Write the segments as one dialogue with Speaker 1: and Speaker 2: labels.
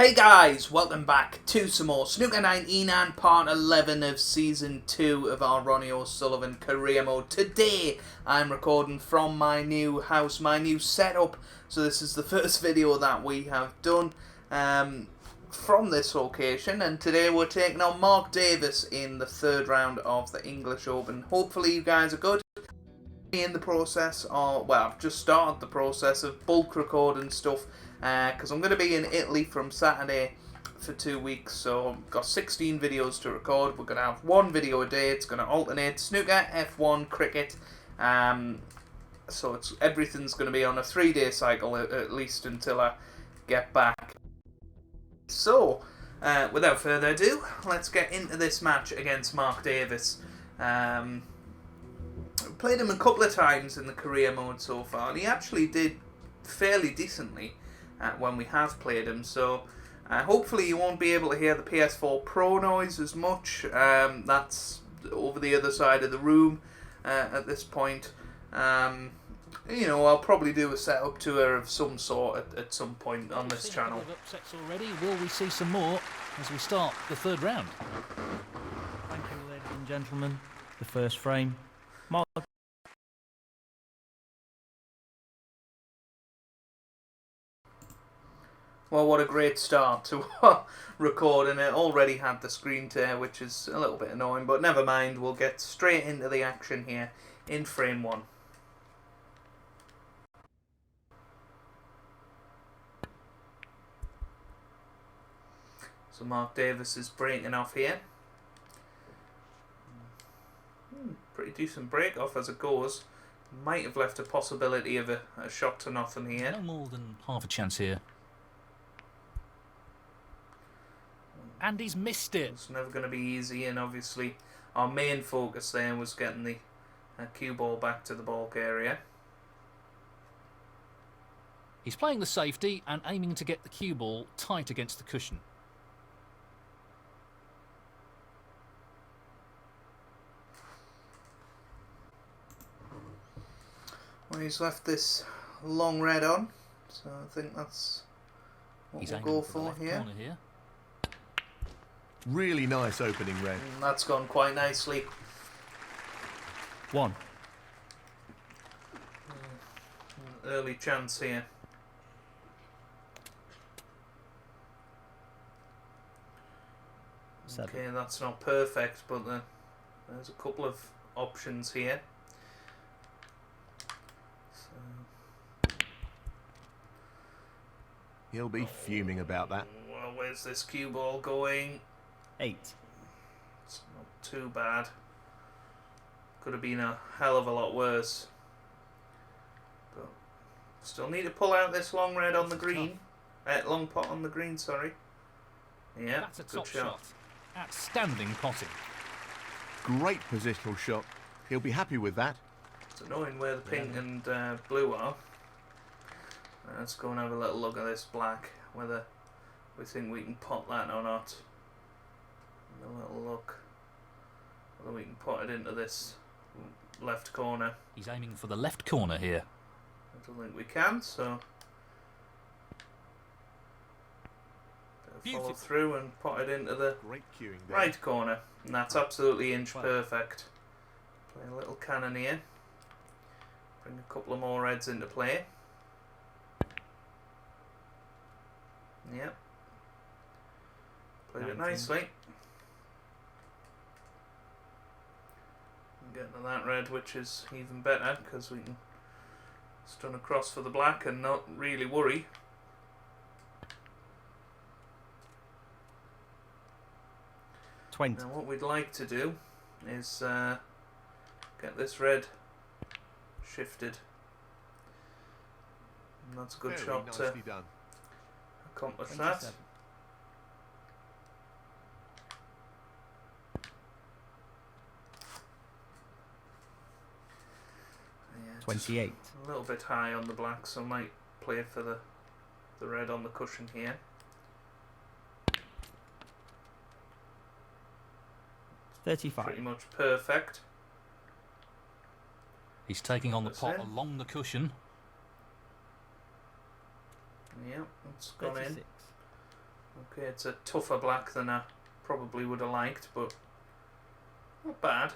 Speaker 1: Hey guys, welcome back to some more Snooker 19 and part 11 of Season 2 of our Ronnie O'Sullivan Career Mode. Today I'm recording from my new house, my new setup, so this is the first video that we have done from this location, and today we're taking on Mark Davis in the third round of the English Open. Hopefully you guys are good. In the process of, well, I've just started the process of bulk recording stuff because I'm going to be in Italy from Saturday for 2 weeks, so I've got 16 videos to record. We're going to have one video a day. It's going to alternate snooker, F1, cricket, so everything's going to be on a 3-day cycle at least until I get back. So without further ado, let's get into this match against Mark Davis. Played him a couple of times in the career mode so far, and he actually did fairly decently when we have played him, so hopefully you won't be able to hear the PS4 Pro noise as much. That's over the other side of the room at this point. You know, I'll probably do a setup tour of some sort at some point on this channel.
Speaker 2: Upsets already. Will we see some more as we start the third round? Thank you, ladies and gentlemen. The first frame. Mark.
Speaker 1: Well, what a great start to recording it. Already had the screen tear, which is a little bit annoying, but never mind. We'll get straight into the action here in frame 1. So Mark Davis is breaking off here. Pretty decent break off as it goes. Might have left a possibility of a shot to nothing here.
Speaker 2: No more than half a chance here. And he's missed it.
Speaker 1: It's never going to be easy, and obviously our main focus there was getting the cue ball back to the baulk area.
Speaker 2: He's playing the safety and aiming to get the cue ball tight against the cushion.
Speaker 1: Well, he's left this long red on, so I think that's what we'll go for here.
Speaker 3: Really nice opening red.
Speaker 1: And that's gone quite nicely.
Speaker 2: 1.
Speaker 1: Early chance here. Okay, that's not perfect, but there's a couple of options here.
Speaker 3: He'll be fuming about that.
Speaker 1: Well, where's this cue ball going?
Speaker 2: 8.
Speaker 1: It's not too bad. Could have been a hell of a lot worse. But still need to pull out this long red on the green. Long pot on the green, sorry. Yeah,
Speaker 2: that's a
Speaker 1: good
Speaker 2: top shot. Outstanding potting.
Speaker 3: Great positional shot. He'll be happy with that.
Speaker 1: It's annoying where the pink and blue are. Let's go and have a little look at this black, whether we think we can pot that or not. A little look whether we can pot it into this left corner.
Speaker 2: He's aiming for the left corner here.
Speaker 1: I don't think we can, so follow through and pot it into the right corner, and that's absolutely inch perfect. Play a little cannon here, bring a couple of more reds into play. Yep, played it nicely. Getting to that red, which is even better because we can stun across for the black and not really worry.
Speaker 2: 20.
Speaker 1: Now what we'd like to do is get this red shifted, and that's a good shot to accomplish
Speaker 2: 27.
Speaker 1: that. Yeah,
Speaker 2: 28.
Speaker 1: A little bit high on the black, so I might play for the red on the cushion here.
Speaker 2: 35.
Speaker 1: Pretty much perfect.
Speaker 2: He's taking on the pot along the cushion.
Speaker 1: Yep, it's gone in. Okay, it's a tougher black than I probably would have liked, but not bad.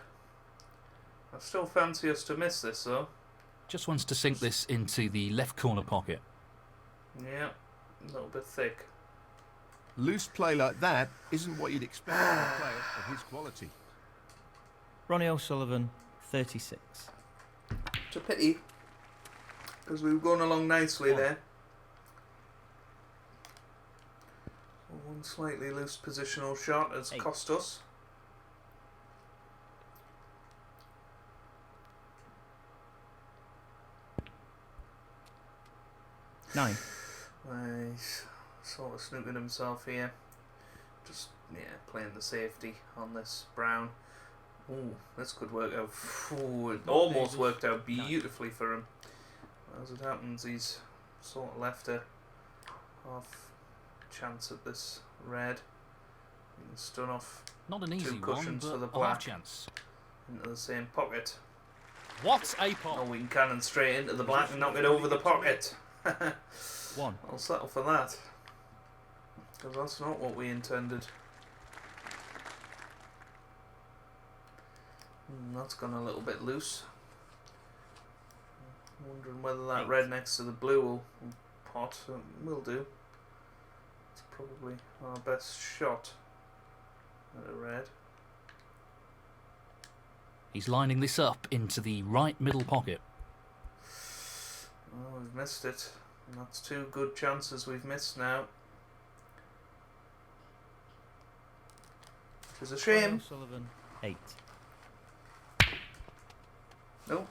Speaker 1: I still fancy us to miss this though.
Speaker 2: Just wants to sink this into the left corner pocket.
Speaker 1: Yeah, a little bit thick.
Speaker 3: Loose play like that isn't what you'd expect from a player of his quality.
Speaker 2: Ronnie O'Sullivan, 36.
Speaker 1: It's a pity, because we were going along nicely there. One slightly loose positional shot has cost us.
Speaker 2: 9.
Speaker 1: He's sort of snooping himself here. Just, playing the safety on this brown. Ooh, this could work out. Ooh, it almost worked out beautifully for him. As it happens, he's sort of left a half chance at this red. He can stun off
Speaker 2: Not an easy
Speaker 1: two cushions
Speaker 2: one,
Speaker 1: for the
Speaker 2: but a
Speaker 1: black
Speaker 2: half chance.
Speaker 1: into the same pocket.
Speaker 2: What a pop!
Speaker 1: Oh, we can cannon straight into the black and knock it over the pocket.
Speaker 2: 1.
Speaker 1: I'll settle for that, because that's not what we intended. That's gone a little bit loose. Wondering whether that red next to the blue will pot. Will do. It's probably our best shot at a red.
Speaker 2: He's lining this up into the right middle pocket.
Speaker 1: Oh, we've missed it. And that's 2 good chances we've missed now. Which is a shame.
Speaker 2: Sullivan, 8.
Speaker 1: Nope.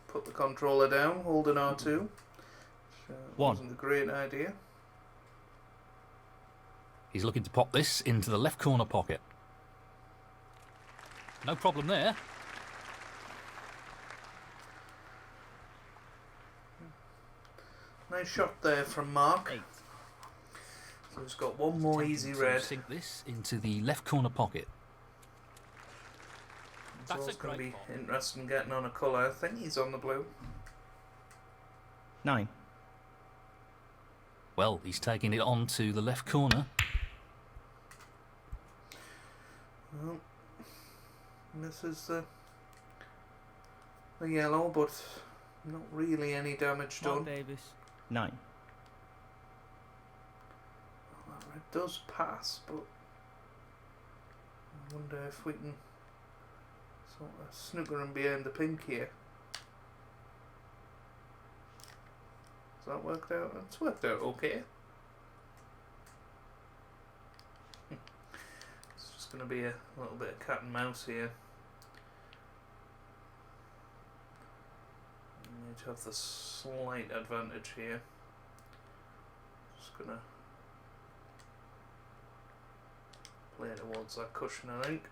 Speaker 1: Put the controller down, hold an R2. Which,
Speaker 2: 1.
Speaker 1: wasn't a great idea.
Speaker 2: He's looking to pop this into the left corner pocket. No problem there.
Speaker 1: Nice shot there from Mark.
Speaker 2: 8.
Speaker 1: So he's got one more easy
Speaker 2: To
Speaker 1: red.
Speaker 2: sink this into the left corner pocket.
Speaker 1: It's
Speaker 2: That's
Speaker 1: always
Speaker 2: a
Speaker 1: going to
Speaker 2: great
Speaker 1: be
Speaker 2: ball.
Speaker 1: interesting getting on a colour. I think he's on the blue.
Speaker 2: 9. Well, he's taking it on to the left corner.
Speaker 1: Well, misses the yellow, but not really any damage done.
Speaker 2: Davis, 9.
Speaker 1: Well, that red does pass, but I wonder if we can sort of snooker him behind the pink here. Has that worked out? It's worked out okay. It's just going to be a little bit of cat and mouse here. We need to have the slight advantage here. Just going to play towards that cushion, I think.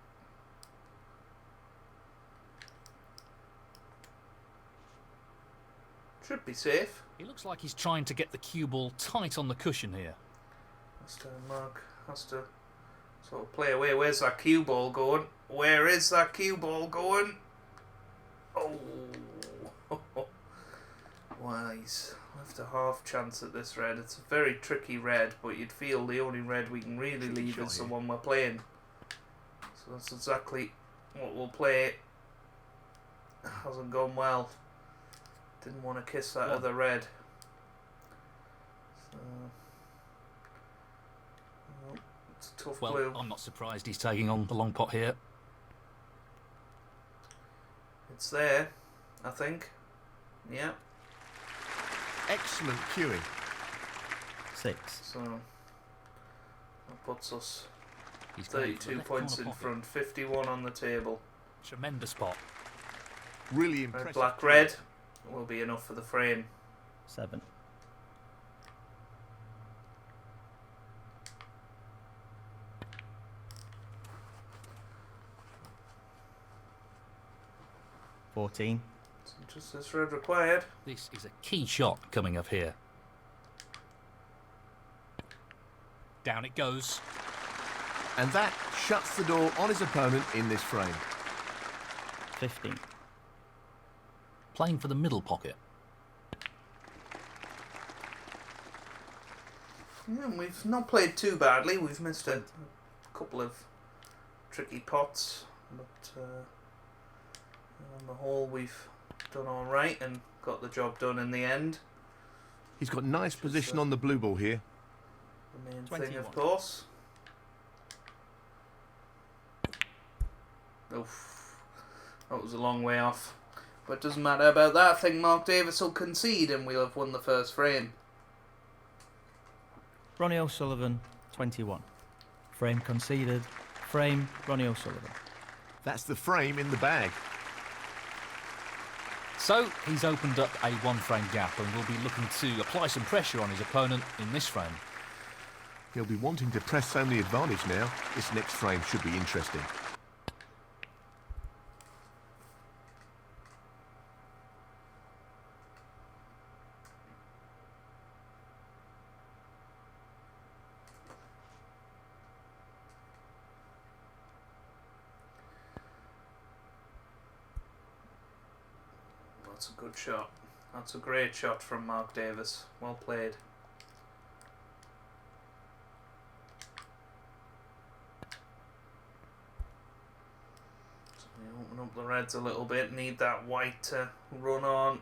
Speaker 1: Should be safe.
Speaker 2: He looks like he's trying to get the cue ball tight on the cushion here.
Speaker 1: Mark has to sort of play away. Where's that cue ball going? Where is that cue ball going? Oh. Well, he's left a half chance at this red. It's a very tricky red, but you'd feel the only red we can really leave is the one we're playing. So that's exactly what we'll play. Hasn't gone well. Didn't want to kiss that other red. So, well, it's a tough blue.
Speaker 2: I'm not surprised he's taking on the long pot here.
Speaker 1: It's there, I think. Yeah.
Speaker 3: Excellent cueing.
Speaker 2: 6.
Speaker 1: So that puts us
Speaker 2: He's going for the
Speaker 1: 32
Speaker 2: left
Speaker 1: points
Speaker 2: corner
Speaker 1: in
Speaker 2: pocket.
Speaker 1: front, 51 on the table.
Speaker 2: Tremendous pot.
Speaker 3: Really impressive.
Speaker 1: Black red will be enough for the frame.
Speaker 2: 7. $14.
Speaker 1: So just this red required.
Speaker 2: This is a key shot coming up here. Down it goes.
Speaker 3: And that shuts the door on his opponent in this frame.
Speaker 2: 15. Playing for the middle pocket.
Speaker 1: Yeah, we've not played too badly. We've missed a couple of tricky pots, but on the whole we've done all right and got the job done in the end.
Speaker 3: He's got nice position on the blue ball here.
Speaker 1: The main
Speaker 2: 21.
Speaker 1: thing, of course. Oof, that was a long way off. But it doesn't matter about that. I think Mark Davis will concede and we'll have won the first frame.
Speaker 2: Ronnie O'Sullivan, 21. Frame conceded. Frame, Ronnie O'Sullivan.
Speaker 3: That's the frame in the bag.
Speaker 4: So he's opened up a one-frame gap and will be looking to apply some pressure on his opponent in this frame.
Speaker 3: He'll be wanting to press home the advantage now. This next frame should be interesting.
Speaker 1: That's a good shot. That's a great shot from Mark Davis. Well played. So we open up the reds a little bit. Need that white to run on.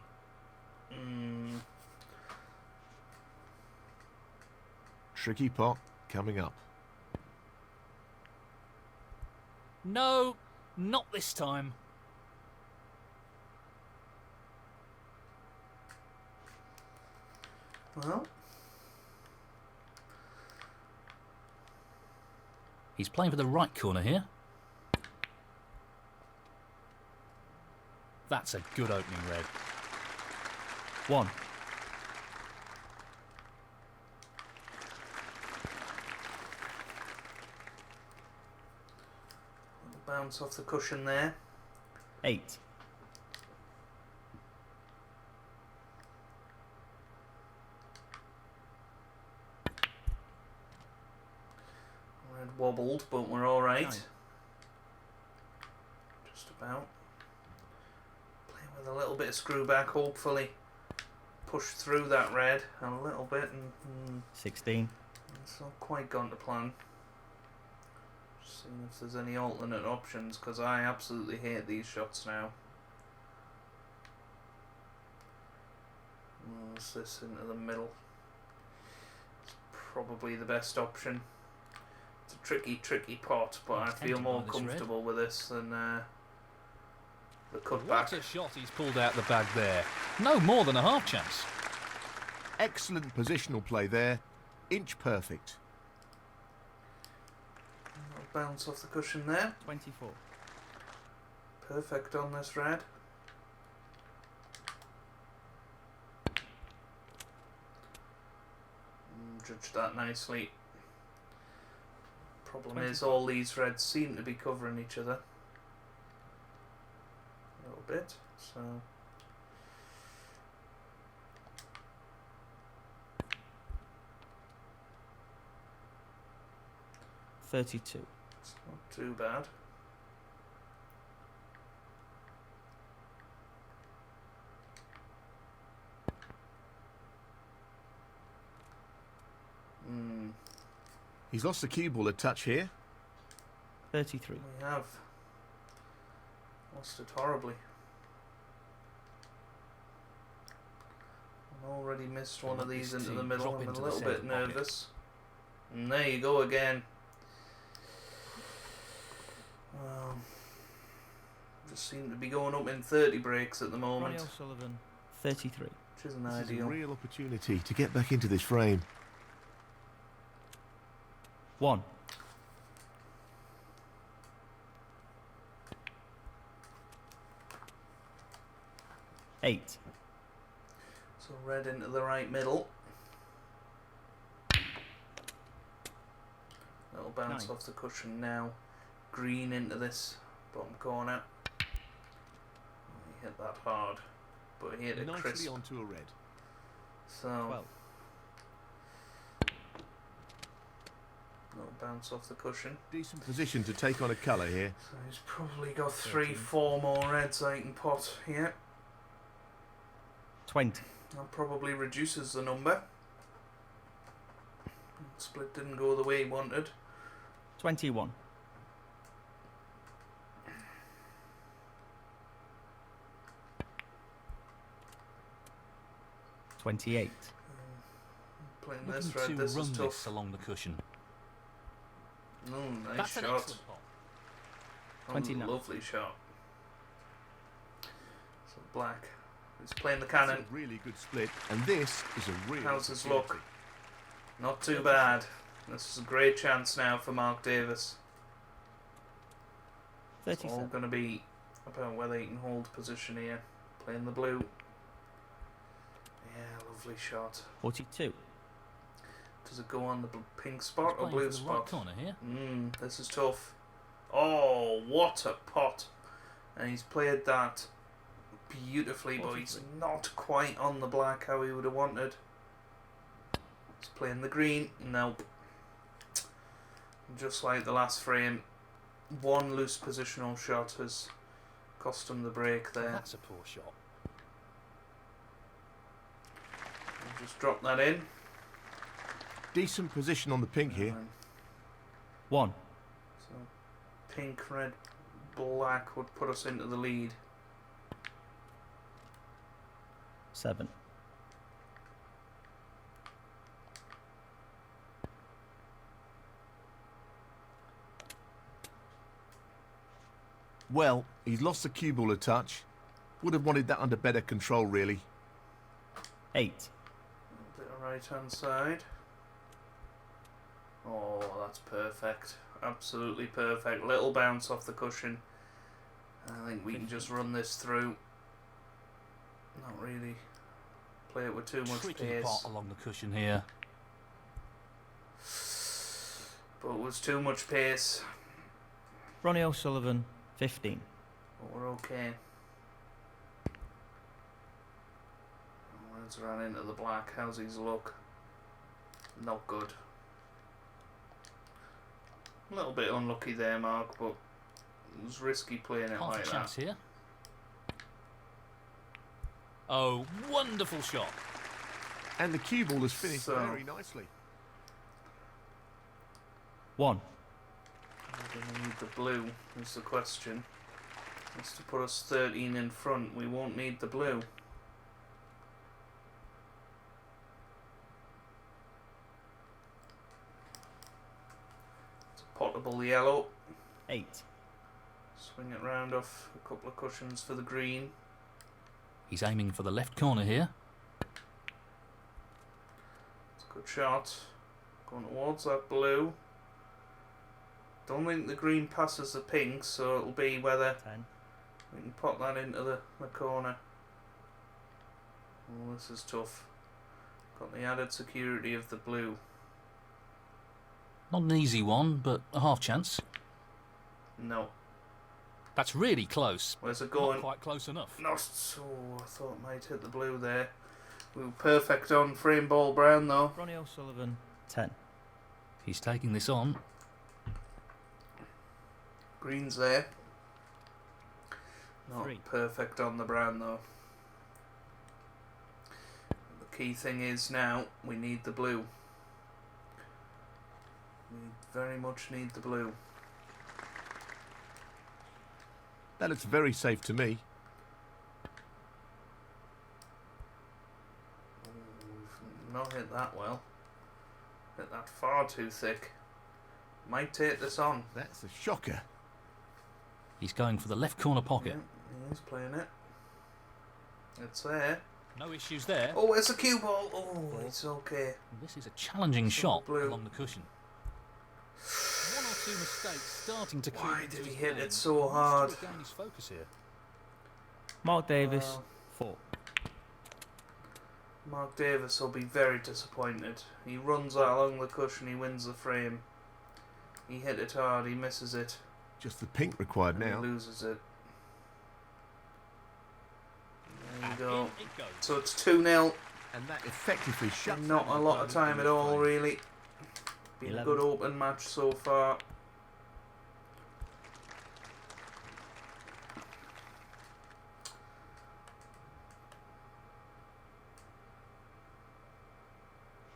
Speaker 3: Tricky pot coming up.
Speaker 4: No, not this time.
Speaker 1: Well,
Speaker 4: He's playing for the right corner here. That's a good opening red.
Speaker 2: 1.
Speaker 1: bounce off the cushion there.
Speaker 2: 8.
Speaker 1: Red wobbled, but we're all right.
Speaker 2: 9.
Speaker 1: Just about. Playing with a little bit of screw back, hopefully push through that red a little bit, and
Speaker 2: 16.
Speaker 1: it's not quite gone to plan. Just seeing if there's any alternate options, because I absolutely hate these shots now. What's this into the middle? It's probably the best option. It's a tricky pot, but I feel more comfortable with this than the cutback.
Speaker 4: What a shot he's pulled out the bag there. No more than a half chance.
Speaker 3: Excellent positional play there. Inch perfect.
Speaker 1: I'll bounce off the cushion there.
Speaker 2: 24.
Speaker 1: Perfect on this red. Judged that nicely. Problem is, all these reds seem to be covering each other a little bit, so
Speaker 2: 32.
Speaker 1: it's not too bad.
Speaker 3: He's lost the cue ball a touch here.
Speaker 2: 33.
Speaker 1: We have lost it horribly. I've already missed one of these into the middle. I'm a little bit nervous. And there you go again. Just seem to be going up in 30 breaks at the moment,
Speaker 2: Ronnie O'Sullivan, 33.
Speaker 1: which isn't
Speaker 3: This is a
Speaker 1: ideal.
Speaker 3: real opportunity to get back into this frame.
Speaker 2: 1. Eight.
Speaker 1: So red into the right middle. That'll bounce
Speaker 2: 9.
Speaker 1: off the cushion now. Green into this bottom corner. He hit that hard, but he hit it
Speaker 3: Nicely
Speaker 1: crisp.
Speaker 3: onto a red.
Speaker 1: So
Speaker 2: 12.
Speaker 1: that'll bounce off the cushion.
Speaker 3: Decent position to take on a colour here.
Speaker 1: So he's probably got
Speaker 2: 13.
Speaker 1: 3-4 more reds I can pot here.
Speaker 2: 20.
Speaker 1: That probably reduces the number. split didn't go the way he wanted.
Speaker 2: 21. $28.
Speaker 1: Playing
Speaker 4: Looking
Speaker 1: this red,
Speaker 4: to
Speaker 1: this is
Speaker 4: run
Speaker 1: tough.
Speaker 4: this along the cushion.
Speaker 1: Oh, nice
Speaker 4: That's an
Speaker 1: shot.
Speaker 4: excellent pot.
Speaker 1: Oh,
Speaker 2: 29.
Speaker 1: lovely shot. So black. He's playing the
Speaker 3: That's
Speaker 1: cannon.
Speaker 3: a really good split, and this is a real
Speaker 1: How's his
Speaker 3: opportunity.
Speaker 1: luck? Not too bad. This is a great chance now for Mark Davis. It's all
Speaker 2: 37.
Speaker 1: going to be about whether he can hold position here. Playing the blue. Yeah, lovely shot.
Speaker 2: 42.
Speaker 1: Does it go on the pink spot or
Speaker 4: Playing
Speaker 1: blue
Speaker 4: for the right
Speaker 1: spot?
Speaker 4: corner here.
Speaker 1: This is tough. Oh, what a pot. And he's played that beautifully, but he's
Speaker 2: 43.
Speaker 1: not quite on the black how he would have wanted. He's playing the green. Nope. Just like the last frame, one loose positional shot has cost him the break there.
Speaker 4: That's a poor shot.
Speaker 1: We'll just drop that in.
Speaker 3: Decent position on the pink here.
Speaker 1: And
Speaker 2: 1.
Speaker 1: so pink, red, black would put us into the lead.
Speaker 2: 7.
Speaker 3: Well, he's lost the cue ball a touch. Would have wanted that under better control, really.
Speaker 2: 8.
Speaker 1: A bit of right hand side. Oh, that's perfect. Absolutely perfect. Little bounce off the cushion. I think we can just run this through. Not really play it with too much
Speaker 4: Tricky
Speaker 1: pace.
Speaker 4: pot along the cushion here.
Speaker 1: But it was too much pace.
Speaker 2: Ronnie O'Sullivan, 15.
Speaker 1: But we're okay. Reds ran into the black. How's his luck? Not good. A little bit unlucky there, Mark, but it was risky playing it
Speaker 4: Half
Speaker 1: like
Speaker 4: a chance
Speaker 1: that.
Speaker 4: here. Oh, wonderful shot.
Speaker 3: And the cue ball has finished
Speaker 1: So-
Speaker 3: very nicely.
Speaker 2: 1.
Speaker 1: We're going to need the blue, is the question. That's to put us 13 in front. We won't need the blue. It's a potable yellow.
Speaker 2: 8.
Speaker 1: Swing it round off a couple of cushions for the green.
Speaker 4: He's aiming for the left corner here.
Speaker 1: It's a good shot. Going towards that blue. Don't think the green passes the pink, so it'll be whether
Speaker 2: 10.
Speaker 1: we can pop that into the corner. Oh, this is tough. Got the added security of the blue.
Speaker 4: Not an easy one, but a half chance.
Speaker 1: No.
Speaker 4: That's really close.
Speaker 1: Where's it
Speaker 4: Not
Speaker 1: going?
Speaker 4: quite close enough.
Speaker 1: Not so. I thought it might hit the blue there. We were perfect on frame ball brown though.
Speaker 2: Ronnie O'Sullivan, 10.
Speaker 4: He's taking this on.
Speaker 1: Green's there. Not
Speaker 2: 3.
Speaker 1: perfect on the brown though. The key thing is now we need the blue. We very much need the blue.
Speaker 3: That looks very safe to me.
Speaker 1: We've not hit that well. Hit that far too thick. Might take this on.
Speaker 3: That's a shocker.
Speaker 4: He's going for the left corner pocket.
Speaker 1: Yeah, he's playing it. It's there.
Speaker 4: No issues there.
Speaker 1: Oh, it's a cue ball. Oh, it's okay.
Speaker 4: This is a challenging shot
Speaker 1: blue.
Speaker 4: along the cushion. One or two mistakes starting to creep
Speaker 1: Why
Speaker 4: into
Speaker 1: did he
Speaker 4: his
Speaker 1: hit
Speaker 4: game.
Speaker 1: it so
Speaker 4: Needs to
Speaker 1: hard?
Speaker 4: regain his focus here.
Speaker 2: Mark Davis,
Speaker 1: Wow.
Speaker 2: 4.
Speaker 1: Mark Davis will be very disappointed. He runs out along the cushion, he wins the frame. He hit it hard, he misses it,
Speaker 3: Just the pink required
Speaker 1: and
Speaker 3: now.
Speaker 1: he loses it. There you
Speaker 4: And
Speaker 1: go.
Speaker 4: in it goes.
Speaker 1: So it's 2-0.
Speaker 3: And that effectively shuts
Speaker 1: Not
Speaker 3: down
Speaker 1: a
Speaker 3: the
Speaker 1: lot of
Speaker 3: opponent
Speaker 1: time
Speaker 3: in
Speaker 1: at
Speaker 3: the
Speaker 1: all,
Speaker 3: frame.
Speaker 1: really. Been a
Speaker 2: 11.
Speaker 1: good open match so far.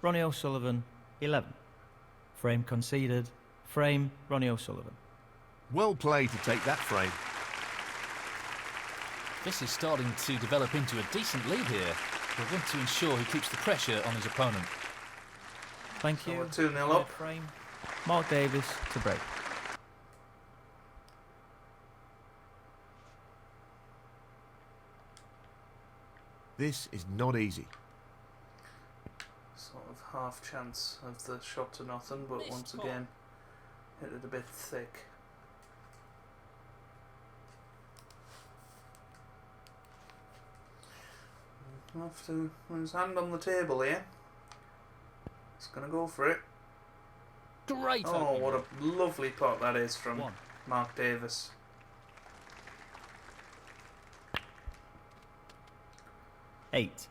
Speaker 2: Ronnie O'Sullivan, 11. Frame conceded. Frame, Ronnie O'Sullivan.
Speaker 3: Well played to take that frame.
Speaker 4: This is starting to develop into a decent lead here. We're going to ensure he keeps the pressure on his opponent.
Speaker 2: Thank
Speaker 1: So
Speaker 2: you.
Speaker 1: we're 2-0
Speaker 2: Third
Speaker 1: up.
Speaker 2: frame. Mark Davis to break.
Speaker 3: This is not easy.
Speaker 1: Sort of half chance of the shot to nothing, but once again, hit it a bit thick. He'll have to put his hand on the table here. He's gonna go for it.
Speaker 4: Great!
Speaker 1: Oh,
Speaker 4: opening.
Speaker 1: what a lovely pot that is from
Speaker 4: One.
Speaker 1: Mark Davis.
Speaker 2: Eight.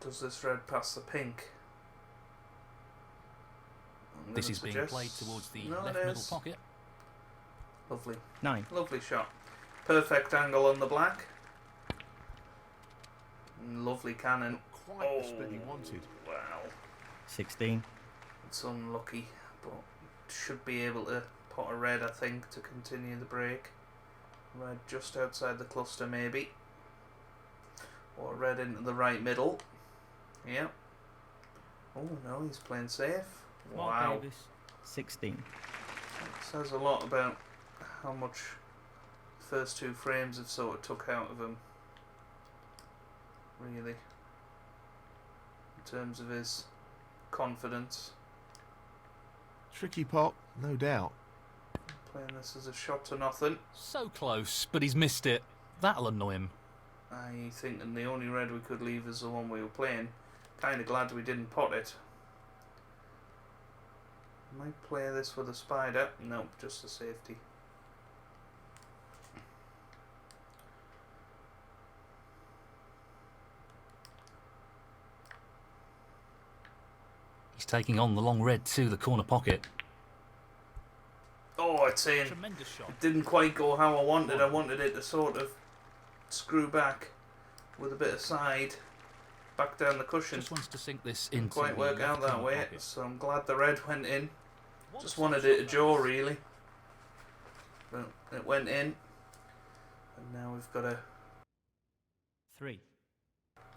Speaker 1: Does this red pass the pink? I'm
Speaker 4: This
Speaker 1: gonna
Speaker 4: is being
Speaker 1: suggest-
Speaker 4: played towards the
Speaker 1: No,
Speaker 4: left
Speaker 1: it
Speaker 4: middle
Speaker 1: is.
Speaker 4: pocket.
Speaker 1: Lovely,
Speaker 2: 9.
Speaker 1: lovely shot. Perfect angle on the black. Lovely cannon.
Speaker 3: Quite the split he wanted.
Speaker 1: Wow.
Speaker 2: 16.
Speaker 1: It's unlucky, but should be able to pot a red, I think, to continue the break. Red just outside the cluster, maybe. Or red into the right middle. Yep. Oh no, he's playing safe.
Speaker 2: Mark
Speaker 1: Wow.
Speaker 2: Davis. 16.
Speaker 1: Says a lot about how much the first two frames have sort of took out of him. Really. In terms of his confidence.
Speaker 3: Tricky pot, no doubt.
Speaker 1: Playing this as a shot to nothing.
Speaker 4: So close, but he's missed it. That'll annoy him.
Speaker 1: I think the only red we could leave is the one we were playing. Kinda glad we didn't pot it. Might play this with a spider. Nope, just a safety.
Speaker 4: He's taking on the long red to the corner pocket.
Speaker 1: Oh, it's in.
Speaker 4: Tremendous shot.
Speaker 1: It didn't quite go how I wanted. I wanted it to sort of screw back with a bit of side back down the cushion.
Speaker 4: Just wants to sink this
Speaker 1: Didn't
Speaker 4: into
Speaker 1: quite
Speaker 4: the
Speaker 1: work
Speaker 4: left
Speaker 1: out that
Speaker 4: corner
Speaker 1: way,
Speaker 4: pocket.
Speaker 1: so I'm glad the red went in.
Speaker 4: What
Speaker 1: Just
Speaker 4: a
Speaker 1: wanted
Speaker 4: shot
Speaker 1: it to
Speaker 4: that
Speaker 1: jaw,
Speaker 4: was.
Speaker 1: really. But it went in. And now we've got a
Speaker 2: 3.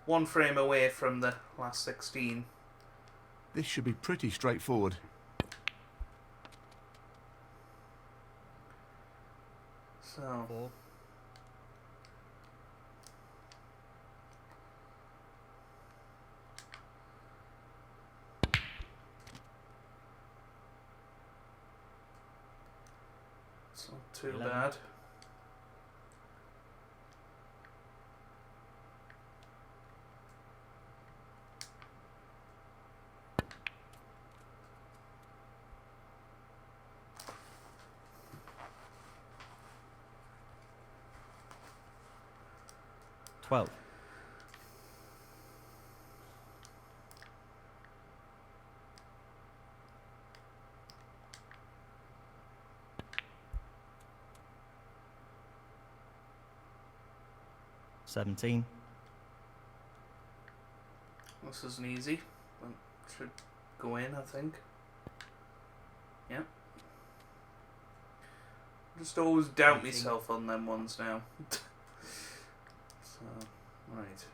Speaker 1: one frame away from the last 16.
Speaker 3: This should be pretty straightforward.
Speaker 1: So
Speaker 2: 4.
Speaker 1: it's not too
Speaker 2: 11.
Speaker 1: bad.
Speaker 2: Twelve. Seventeen.
Speaker 1: This isn't easy, but should go in, I think. Yep. Just always doubt
Speaker 2: 18.
Speaker 1: myself on them ones now. So, right.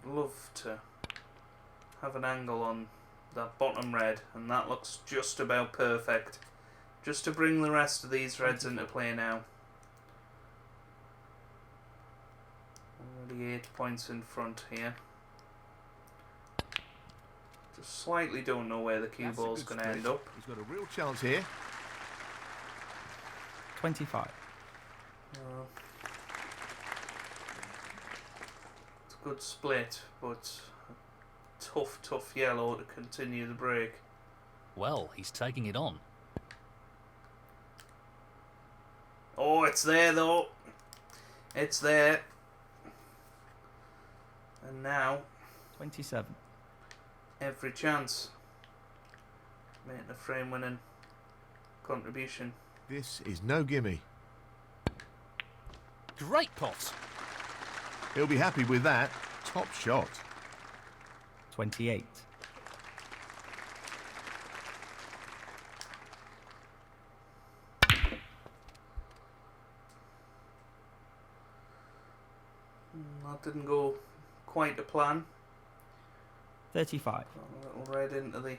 Speaker 1: Would love to have an angle on that bottom red, and that looks just about perfect. Just to bring the rest of these reds into play now. Already 8 points in front here. Just slightly don't know where the cue
Speaker 3: That's a
Speaker 1: ball's
Speaker 3: good
Speaker 1: going to end
Speaker 3: split.
Speaker 1: up.
Speaker 3: He's got a real chance here.
Speaker 2: 25.
Speaker 1: It's a good split, but a tough yellow to continue the break.
Speaker 4: Well, he's taking it on.
Speaker 1: Oh, it's there though. It's there. And now,
Speaker 2: 27.
Speaker 1: every chance. Making a frame winning contribution.
Speaker 3: This is no gimme.
Speaker 4: Great pot.
Speaker 3: He'll be happy with that. Top shot.
Speaker 2: 28.
Speaker 1: That didn't go quite to plan.
Speaker 2: 35.
Speaker 1: Got a little red into the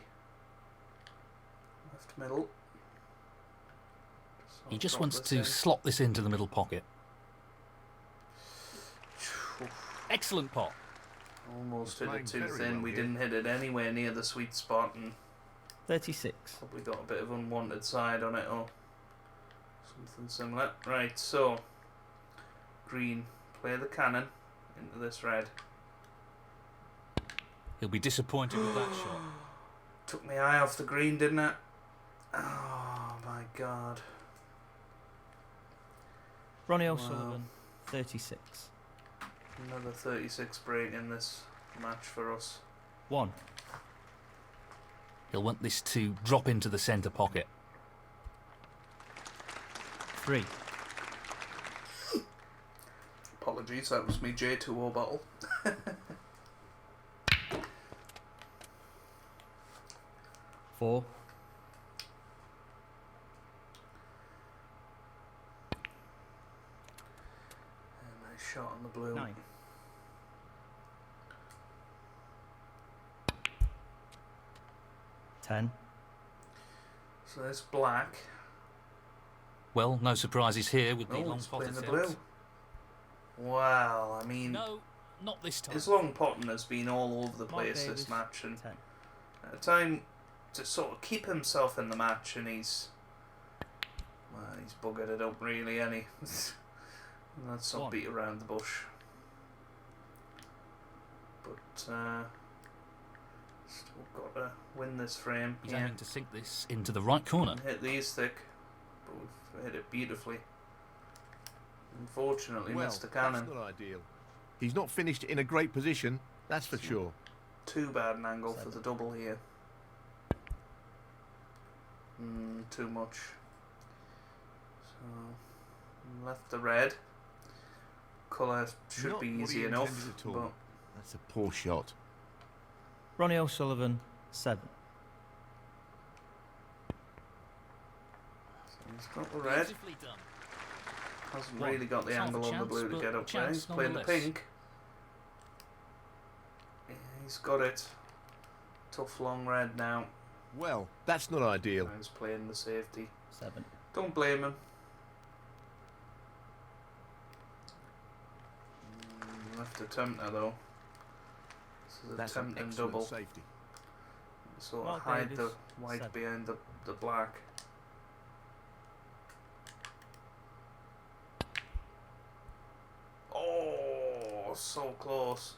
Speaker 1: left middle. So
Speaker 4: He just
Speaker 1: drop
Speaker 4: wants
Speaker 1: this
Speaker 4: to
Speaker 1: in.
Speaker 4: slot this into the middle pocket. Excellent pot.
Speaker 1: Almost
Speaker 3: You're
Speaker 1: hit it
Speaker 3: playing
Speaker 1: too
Speaker 3: very
Speaker 1: thin.
Speaker 3: well
Speaker 1: We
Speaker 3: here.
Speaker 1: didn't hit it anywhere near the sweet spot, and
Speaker 2: 36.
Speaker 1: probably got a bit of unwanted side on it or something similar. Right, so green, play the cannon into this red.
Speaker 4: He'll be disappointed with that shot.
Speaker 1: Took my eye off the green, didn't it? Oh my god.
Speaker 2: Ronnie O'Sullivan, 36.
Speaker 1: Another 36 break in this match for us.
Speaker 2: 1.
Speaker 4: He'll want this to drop into the centre pocket.
Speaker 2: 3.
Speaker 1: Apologies, that was me J2O bottle.
Speaker 2: 4.
Speaker 1: Nice shot on the blue.
Speaker 2: 9. 10.
Speaker 1: So this black.
Speaker 4: Well, no surprises here with the
Speaker 1: Oh,
Speaker 4: long
Speaker 1: it's
Speaker 4: pot
Speaker 1: playing the
Speaker 4: attempt.
Speaker 1: blue. Wow, I mean,
Speaker 4: No, not this time.
Speaker 1: his long potting has been all over the
Speaker 2: Mark
Speaker 1: place
Speaker 2: Davis,
Speaker 1: this match, and
Speaker 2: 10.
Speaker 1: at a time to sort of keep himself in the match, and he's buggered it up really, and let's not
Speaker 2: 1.
Speaker 1: beat around the bush. But still got to win this frame.
Speaker 4: He's
Speaker 1: Yeah,
Speaker 4: aiming to sink this into the right corner.
Speaker 1: and hit these thick, but we've hit it beautifully. Unfortunately,
Speaker 3: Well,
Speaker 1: missed the cannon.
Speaker 3: that's not ideal. He's not finished in a great position, that's for sure.
Speaker 1: Too bad an angle for
Speaker 2: 7.
Speaker 1: the double here. Too much. So left the red. Colour should
Speaker 3: Not
Speaker 1: be
Speaker 3: what he
Speaker 1: easy enough,
Speaker 3: intended at all.
Speaker 1: but
Speaker 3: That's a poor shot.
Speaker 2: Ronnie O'Sullivan, 7.
Speaker 1: he's got the red.
Speaker 4: Beautifully done.
Speaker 1: Hasn't
Speaker 2: One.
Speaker 1: really got the
Speaker 4: It's half a
Speaker 1: angle on the
Speaker 4: chance,
Speaker 1: blue to
Speaker 4: but
Speaker 1: get up there.
Speaker 4: chance
Speaker 1: He's playing the
Speaker 4: nonetheless.
Speaker 1: pink. Yeah, he's got it. Tough long red now.
Speaker 3: Well, that's not ideal.
Speaker 1: He's playing the safety.
Speaker 2: 7.
Speaker 1: Don't blame him. Left a tempter though. This is a
Speaker 3: That's an
Speaker 1: tempting
Speaker 3: excellent
Speaker 1: double.
Speaker 3: safety.
Speaker 1: Sort of
Speaker 2: Mark
Speaker 1: hide
Speaker 2: Davis,
Speaker 1: the white
Speaker 2: 7.
Speaker 1: behind the black. Oh, so close.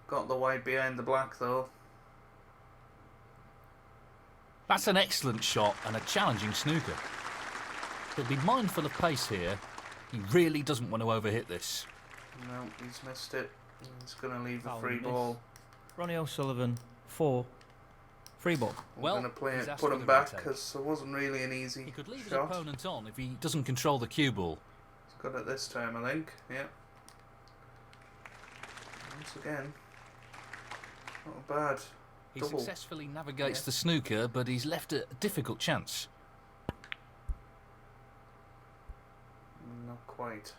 Speaker 1: Got the white behind the black though.
Speaker 4: That's an excellent shot and a challenging snooker. He'll be mindful of pace here. He really doesn't want to overhit this.
Speaker 1: No, he's missed it. He's going to leave a
Speaker 2: Foul
Speaker 1: free
Speaker 2: miss.
Speaker 1: ball.
Speaker 2: Ronnie O'Sullivan, 4. Free ball.
Speaker 1: I'm
Speaker 4: Well,
Speaker 1: going to play
Speaker 4: he's
Speaker 1: it,
Speaker 4: asked
Speaker 1: put
Speaker 4: for
Speaker 1: him
Speaker 4: the
Speaker 1: back
Speaker 4: retake.
Speaker 1: because it wasn't really an easy
Speaker 4: He could leave his
Speaker 1: shot.
Speaker 4: opponent on if he doesn't control the cue ball.
Speaker 1: He's got it this time, I think. Yeah. Once again, not bad.
Speaker 4: He
Speaker 1: Double.
Speaker 4: successfully navigates
Speaker 1: Yeah.
Speaker 4: the snooker, but he's left a difficult chance.
Speaker 1: Not quite.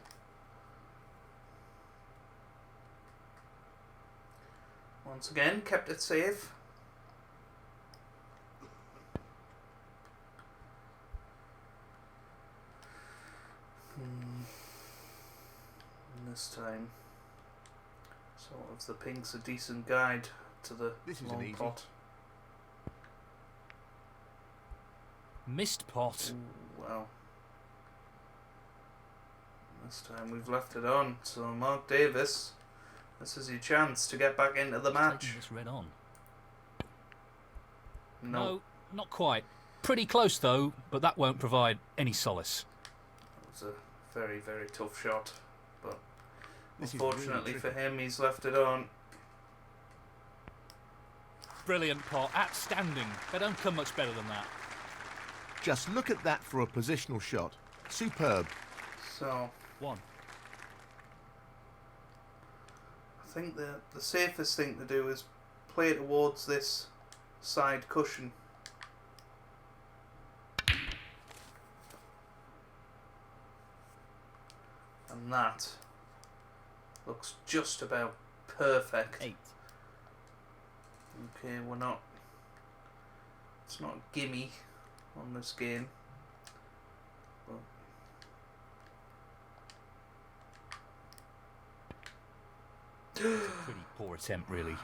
Speaker 1: Once again, kept it safe. And this time, sort of the pink's a decent guide to the
Speaker 3: This isn't
Speaker 1: long
Speaker 3: easy.
Speaker 1: pot.
Speaker 4: Missed pot.
Speaker 1: Ooh, wow. This time we've left it on, so Mark Davis, this is your chance to get back into the
Speaker 4: He's
Speaker 1: match.
Speaker 4: taking this red on.
Speaker 1: No,
Speaker 4: Not quite. Pretty close though, but that won't provide any solace.
Speaker 1: it was a very, very tough shot, but
Speaker 3: This is really
Speaker 1: unfortunately for
Speaker 3: tricky.
Speaker 1: him, he's left it on.
Speaker 4: Brilliant pot. Outstanding. They don't come much better than that.
Speaker 3: Just look at that for a positional shot. Superb.
Speaker 1: So
Speaker 2: 1.
Speaker 1: I think the safest thing to do is play towards this side cushion. And that looks just about perfect.
Speaker 2: 8.
Speaker 1: Okay, we're not... It's not a gimme on this game. But
Speaker 4: Pretty poor attempt, really.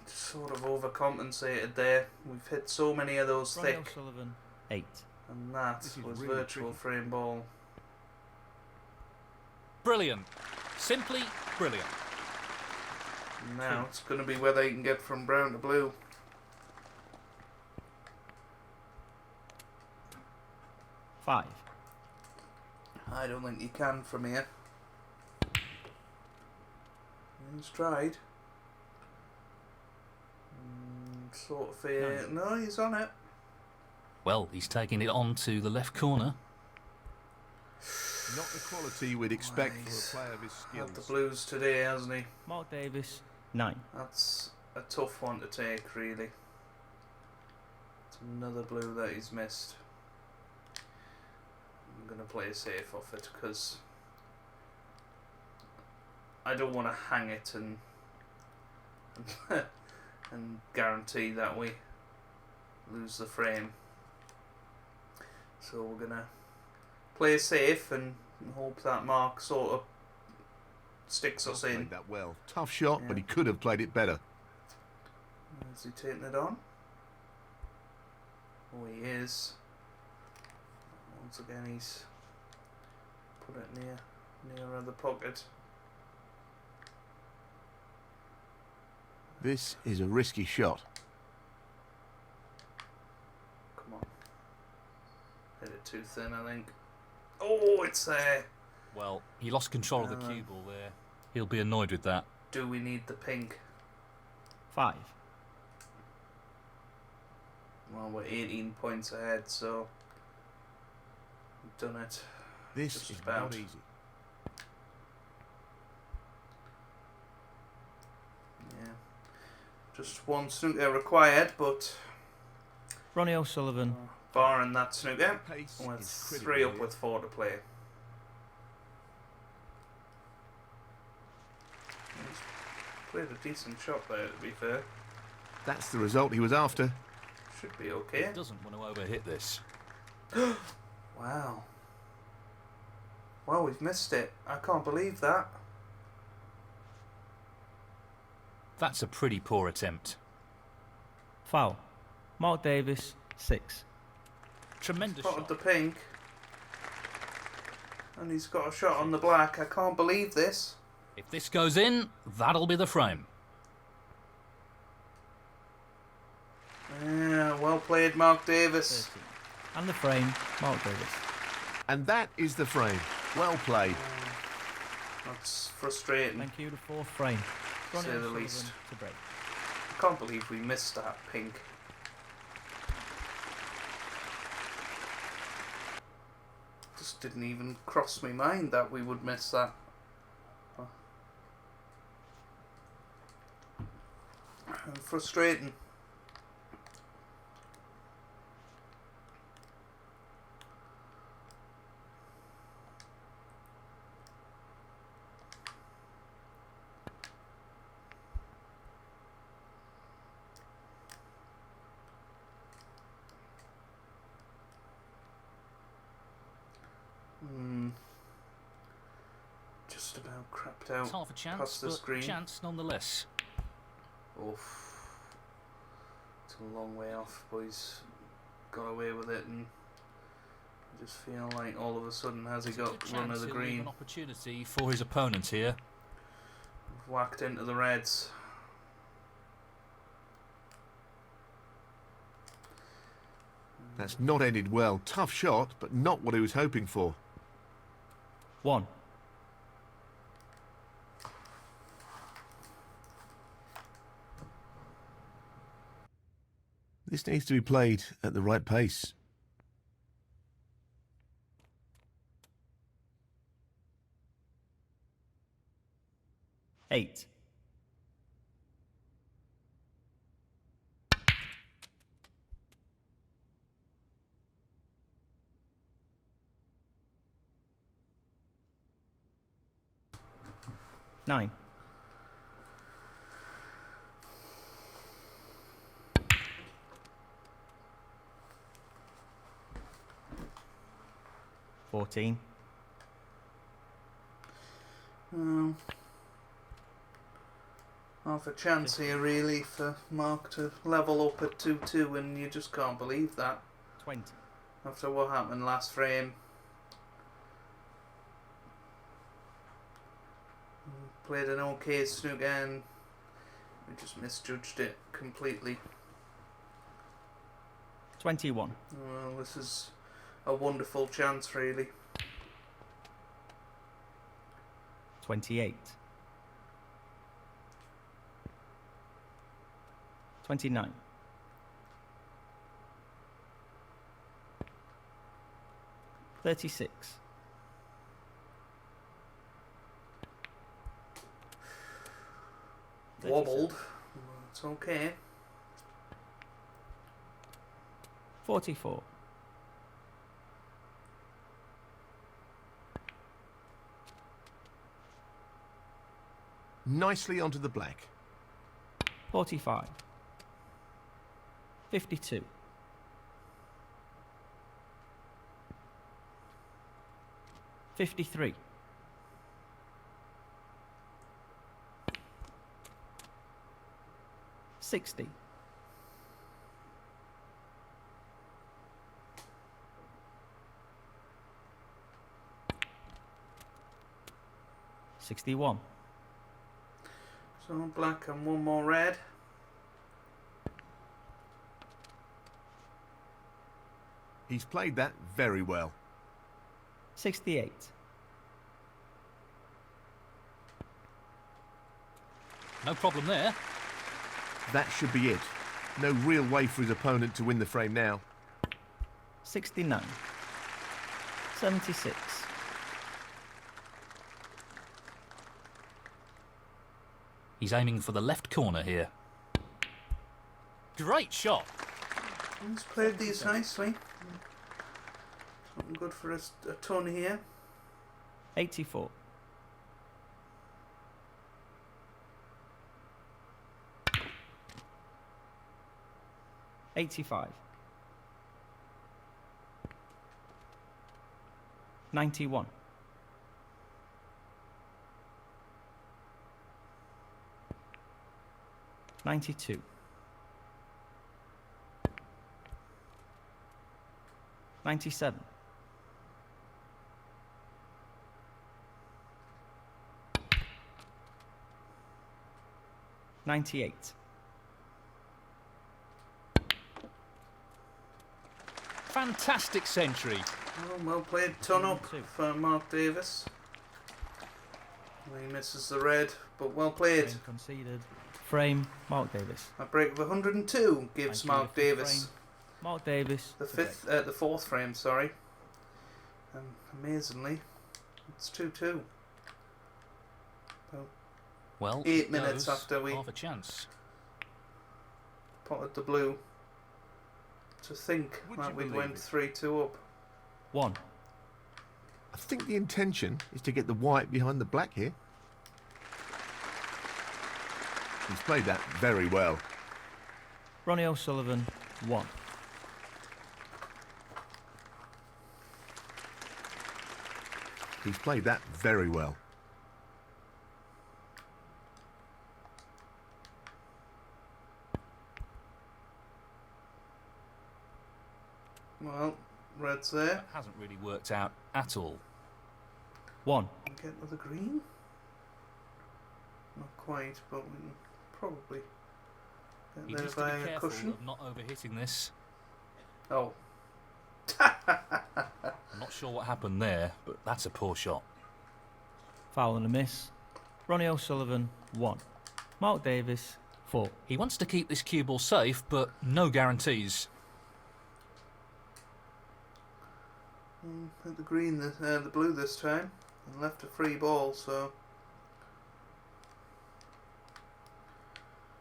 Speaker 1: sort of overcompensated there. We've hit so many of those
Speaker 2: Ronnie
Speaker 1: thick.
Speaker 2: O'Sullivan, 8.
Speaker 1: And that
Speaker 3: This is
Speaker 1: was
Speaker 3: really
Speaker 1: virtual
Speaker 3: tricky.
Speaker 1: frame ball.
Speaker 4: Brilliant. Simply brilliant.
Speaker 1: Now it's going to be whether you can get from brown to blue.
Speaker 2: 5.
Speaker 1: I don't think you can from here. He's tried. Sort of fear. No, he's on it.
Speaker 4: Well, he's taking it on to the left corner.
Speaker 3: Not the quality we'd expect
Speaker 1: Nice.
Speaker 3: for a player of his
Speaker 1: Had the
Speaker 3: skills.
Speaker 1: blues today, hasn't he?
Speaker 2: Mark Davis, 9.
Speaker 1: That's a tough one to take, really. It's another blue that he's missed. I'm going to play safe off it because I don't want to hang it and and guarantee that we lose the frame. So we're going to play safe and hope that Mark sort of sticks us in.
Speaker 3: Played that well. Tough shot, but
Speaker 1: Yeah.
Speaker 3: he could have played it better.
Speaker 1: Is he taking it on? Oh, he is. Once again, he's put it nearer the pocket.
Speaker 3: This is a risky shot.
Speaker 1: Come on. Hit it too thin, I think. Oh, it's there.
Speaker 4: Well, he lost control of the cue ball there. He'll be annoyed with that.
Speaker 1: Do we need the pink?
Speaker 2: 5.
Speaker 1: Well, we're 18 points ahead, so we've done it.
Speaker 3: This
Speaker 1: Just
Speaker 3: is
Speaker 1: about.
Speaker 3: not easy.
Speaker 1: Yeah. Just one snooker required, but
Speaker 2: Ronnie O'Sullivan,
Speaker 1: barring that snooker,
Speaker 3: Pace
Speaker 1: we're
Speaker 3: is critical
Speaker 1: 3 up
Speaker 3: here.
Speaker 1: with 4 to play. He's played a decent shot there, to be fair.
Speaker 3: That's the result he was after.
Speaker 1: Should be okay.
Speaker 4: He doesn't want to overhit this.
Speaker 1: Wow. Wow, we've missed it. I can't believe that.
Speaker 4: That's a pretty poor attempt.
Speaker 2: foul. Mark Davis, 6.
Speaker 4: Tremendous
Speaker 1: Spotted
Speaker 4: shot.
Speaker 1: the pink. And he's got a shot on the black. I can't believe this.
Speaker 4: If this goes in, that'll be the frame.
Speaker 1: Yeah, well played, Mark Davis.
Speaker 2: 13. And the frame, Mark Davis.
Speaker 3: And that is the frame. Well played.
Speaker 1: That's frustrating.
Speaker 2: Thank you, the 4th frame. Ronnie
Speaker 1: Say the
Speaker 2: O'Sullivan
Speaker 1: least.
Speaker 2: to break.
Speaker 1: I can't believe we missed that pink. Just didn't even cross my mind that we would miss that. Frustrating. Just about crapped out
Speaker 4: It's half a chance,
Speaker 1: past the
Speaker 4: but
Speaker 1: screen.
Speaker 4: chance nonetheless.
Speaker 1: Oof. It's a long way off, but he's got away with it, and I just feel like all of a sudden has he
Speaker 4: It's a
Speaker 1: got
Speaker 4: good
Speaker 1: run
Speaker 4: chance
Speaker 1: of the
Speaker 4: he'll leave
Speaker 1: green.
Speaker 4: an opportunity for his opponent here.
Speaker 1: Whacked into the reds.
Speaker 3: That's not ended well. Tough shot, but not what he was hoping for.
Speaker 2: 1.
Speaker 3: This needs to be played at the right pace.
Speaker 2: 8. 9. $14.
Speaker 1: Half a chance here, really, for Mark to level up at 2-2, and you just can't believe that.
Speaker 2: 20.
Speaker 1: After what happened last frame. Played an okay snooker and we just misjudged it completely.
Speaker 2: 21.
Speaker 1: Well, this is a wonderful chance, really.
Speaker 2: 28. 29. 36.
Speaker 1: Wobbled. It's okay.
Speaker 2: 44.
Speaker 3: Nicely onto the black.
Speaker 2: 45. 52. 53. 60. 61.
Speaker 1: So black and one more red.
Speaker 3: He's played that very well.
Speaker 2: 68.
Speaker 4: No problem there.
Speaker 3: That should be it. No real way for his opponent to win the frame now.
Speaker 2: 69. 76.
Speaker 4: He's aiming for the left corner here. Great shot.
Speaker 1: He's played these nicely. Something good for a ton here.
Speaker 2: 84. 85. 91. 92. 97. 98.
Speaker 4: Fantastic century.
Speaker 1: Well played, ton up for Mark Davis. He misses the red, but well played.
Speaker 2: Frame conceded. Frame, Mark Davis.
Speaker 1: A break of 102 gives Mark Davis
Speaker 2: Frame, Mark Davis.
Speaker 1: the fourth frame, sorry. Amazingly, it's 2-2.
Speaker 4: Well,
Speaker 1: 8 minutes after we
Speaker 4: half a chance.
Speaker 1: potted the blue. To think
Speaker 3: Would
Speaker 1: that
Speaker 3: you
Speaker 1: we
Speaker 3: believe
Speaker 1: went
Speaker 3: it?
Speaker 1: 3-2 up.
Speaker 2: 1.
Speaker 3: I think the intention is to get the white behind the black here. He's played that very well.
Speaker 2: Ronnie O'Sullivan, 1.
Speaker 3: He's played that very well.
Speaker 1: Well, red's there.
Speaker 4: That hasn't really worked out at all.
Speaker 2: 1.
Speaker 1: Get to the green? Not quite, but we can probably
Speaker 4: He
Speaker 1: get
Speaker 4: needs
Speaker 1: there
Speaker 4: to
Speaker 1: by
Speaker 4: be
Speaker 1: a
Speaker 4: careful
Speaker 1: cushion.
Speaker 4: of not overhitting this.
Speaker 1: Oh.
Speaker 4: I'm not sure what happened there, but that's a poor shot.
Speaker 2: Foul and a miss. Ronnie O'Sullivan, 1. Mark Davis, 4.
Speaker 4: He wants to keep this cue ball safe, but no guarantees.
Speaker 1: Hit the green, the blue this time, and left a free ball, so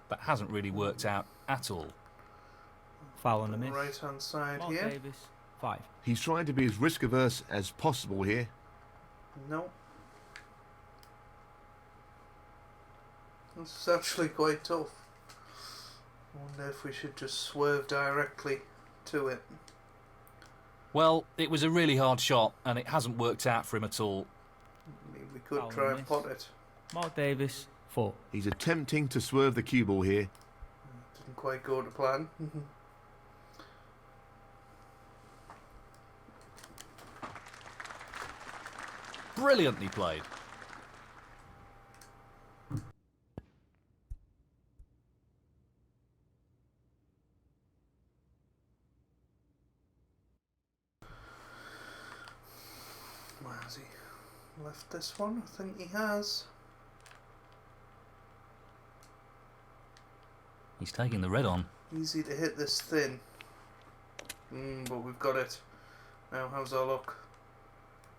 Speaker 4: That hasn't really worked out at all.
Speaker 2: Foul and a miss.
Speaker 1: right hand side
Speaker 2: Mark
Speaker 1: here.
Speaker 2: Davis, 5.
Speaker 3: He's trying to be as risk averse as possible here.
Speaker 1: No. This is actually quite tough. I wonder if we should just swerve directly to it.
Speaker 4: Well, it was a really hard shot, and it hasn't worked out for him at all.
Speaker 1: I mean, we could
Speaker 2: Foul
Speaker 1: try
Speaker 2: and
Speaker 1: and
Speaker 2: miss.
Speaker 1: pot it.
Speaker 2: Mark Davis, 4.
Speaker 3: He's attempting to swerve the cue ball here.
Speaker 1: Didn't quite go to plan.
Speaker 4: Brilliantly played.
Speaker 1: Where has he left this one? I think he has.
Speaker 4: He's taking the red on.
Speaker 1: Easy to hit this thin. But we've got it. Now, how's our luck?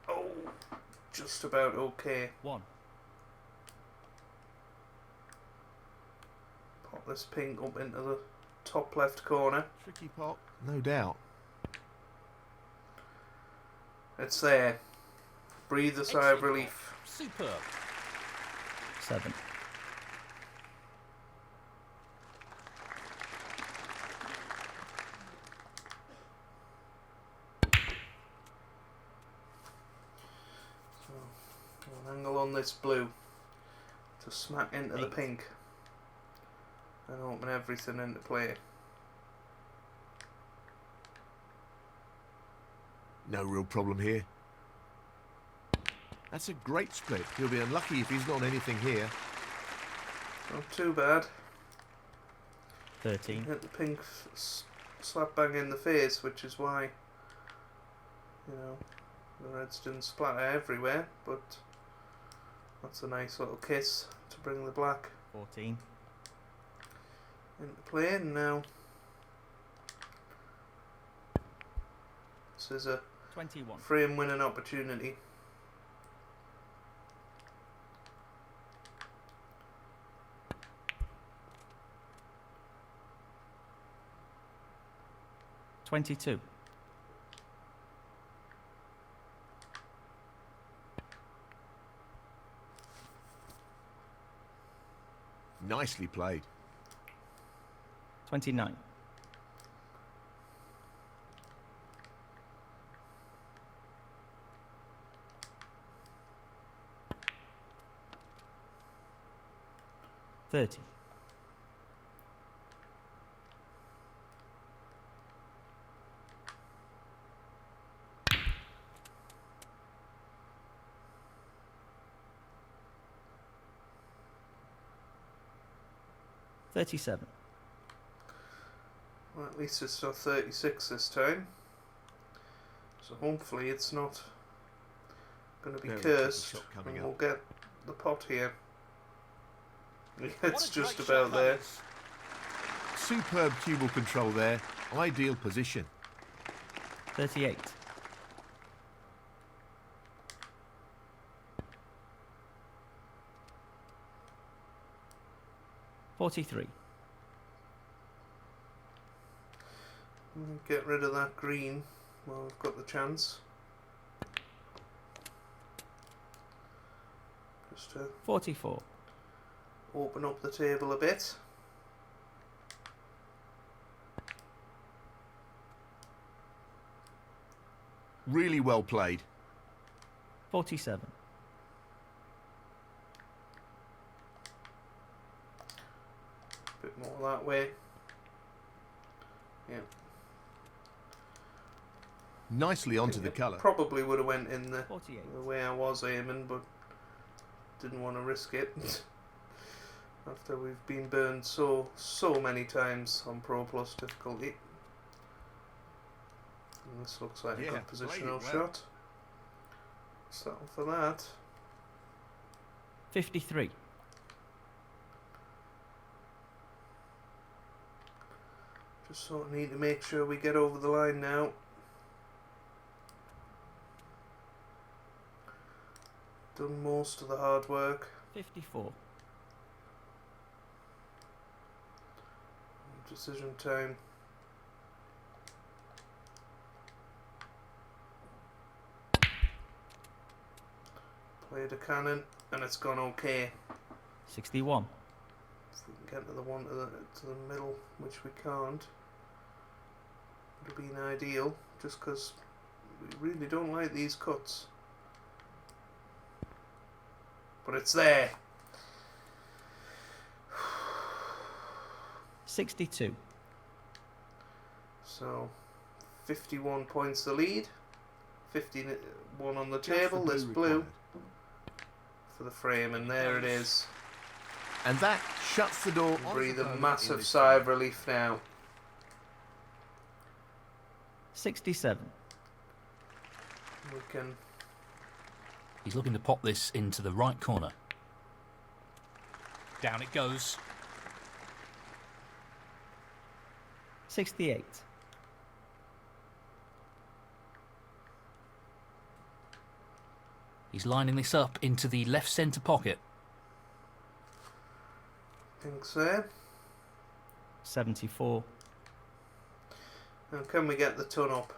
Speaker 1: Oh, just about okay.
Speaker 2: 1.
Speaker 1: Pop this pink up into the top left corner.
Speaker 3: Tricky pot, no doubt.
Speaker 1: It's there. Breathe a sigh of relief.
Speaker 4: Superb.
Speaker 2: 7.
Speaker 1: An angle on this blue to smack into the
Speaker 2: 8.
Speaker 1: pink and open everything into play.
Speaker 3: No real problem here. That's a great split. He'll be unlucky if he's not on anything here.
Speaker 1: Not too bad.
Speaker 2: 13.
Speaker 1: Hit the pink slap bang in the face, which is why, you know, the reds didn't splatter everywhere, but that's a nice little kiss to bring the black
Speaker 2: 14.
Speaker 1: into play. And now this is a
Speaker 2: 21.
Speaker 1: frame winning opportunity.
Speaker 2: $22.
Speaker 3: Nicely played.
Speaker 2: 29. $30. $37.
Speaker 1: Well, at least it's not 36 this time. So hopefully it's not going to be
Speaker 3: Very tricky
Speaker 1: cursed
Speaker 3: shot coming
Speaker 1: and
Speaker 3: up.
Speaker 1: we'll get the pot here.
Speaker 4: What
Speaker 1: It's
Speaker 4: a
Speaker 1: just
Speaker 4: great
Speaker 1: about
Speaker 4: shot that
Speaker 1: there.
Speaker 4: is.
Speaker 3: Superb cue ball control there. Ideal position.
Speaker 2: 38. $43.
Speaker 1: Get rid of that green while we've got the chance. Just to
Speaker 2: 44.
Speaker 1: open up the table a bit.
Speaker 3: Really well played.
Speaker 2: 47.
Speaker 1: Bit more that way. Yeah.
Speaker 3: Nicely onto the
Speaker 1: It
Speaker 3: colour.
Speaker 1: Probably would have went in the
Speaker 2: 48.
Speaker 1: way I was aiming, but didn't want to risk it. After we've been burned so many times on Pro Plus difficulty. And this looks like a
Speaker 3: Yeah,
Speaker 1: good
Speaker 3: played
Speaker 1: positional
Speaker 3: it well.
Speaker 1: shot. Settle for that.
Speaker 2: 53.
Speaker 1: Just sort of need to make sure we get over the line now. Done most of the hard work.
Speaker 2: 54.
Speaker 1: Decision time. Played a cannon and it's gone okay.
Speaker 2: 61.
Speaker 1: If we can get to the one to the middle, which we can't, would have been ideal, just because we really don't like these cuts. But it's there.
Speaker 2: 62.
Speaker 1: So 51 points the lead. 51 on the
Speaker 3: Just
Speaker 1: table.
Speaker 3: the
Speaker 1: This blue
Speaker 3: required.
Speaker 1: for the frame, and there it is.
Speaker 3: And that shuts the door. on
Speaker 1: Breathe
Speaker 3: his
Speaker 1: a
Speaker 3: opponent in
Speaker 1: massive
Speaker 3: this
Speaker 1: sigh
Speaker 3: game.
Speaker 1: of relief now.
Speaker 2: 67.
Speaker 1: We can.
Speaker 4: He's looking to pop this into the right corner. Down it goes.
Speaker 2: 68.
Speaker 4: He's lining this up into the left centre pocket.
Speaker 1: Think so.
Speaker 2: 74.
Speaker 1: And can we get the ton up?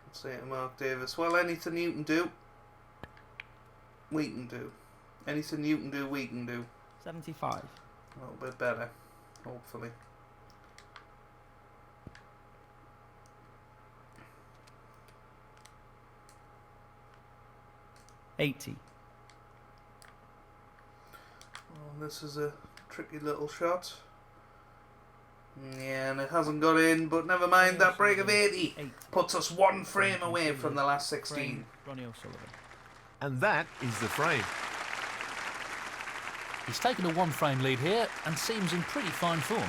Speaker 1: Let's say to Mark Davis, well, anything you can do, we can do. Anything you can do, we can do.
Speaker 2: 75.
Speaker 1: A little bit better, hopefully.
Speaker 2: $80.
Speaker 1: Oh, this is a tricky little shot. Yeah, and it hasn't got in, but never mind. That break of 80 puts us one frame away from the last 16.
Speaker 2: Ronnie O'Sullivan.
Speaker 3: And that is the frame.
Speaker 4: He's taken a one-frame lead here and seems in pretty fine form.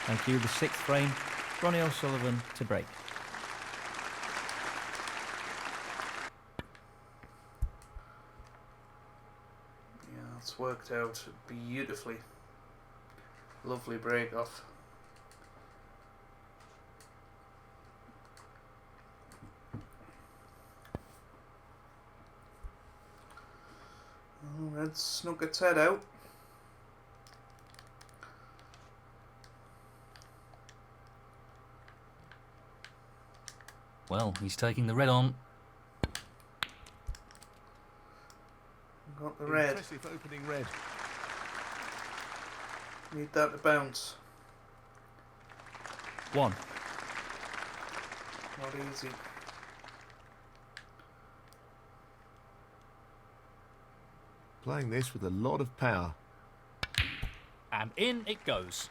Speaker 2: Thank you. The 6th frame. Ronnie O'Sullivan to break.
Speaker 1: Yeah, it's worked out beautifully. Lovely break off. Oh, Red snuck its head out.
Speaker 4: Well, he's taking the red on.
Speaker 1: Got the red.
Speaker 3: Impressive opening red.
Speaker 1: Need that to bounce.
Speaker 2: 1.
Speaker 1: Not easy.
Speaker 3: Playing this with a lot of power.
Speaker 4: And in it goes.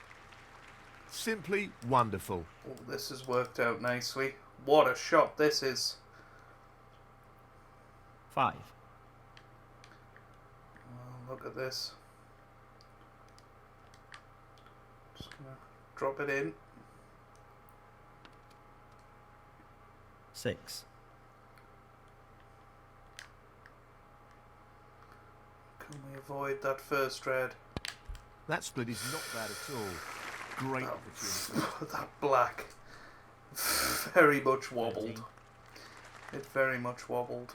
Speaker 3: Simply wonderful.
Speaker 1: Oh, this has worked out nicely. What a shot this is.
Speaker 2: 5.
Speaker 1: Oh, look at this. Just gonna drop it in.
Speaker 2: 6.
Speaker 1: Can we avoid that first red?
Speaker 3: That split is not bad at all. Great opportunity.
Speaker 1: That black very much wobbled.
Speaker 2: 13.
Speaker 1: It very much wobbled.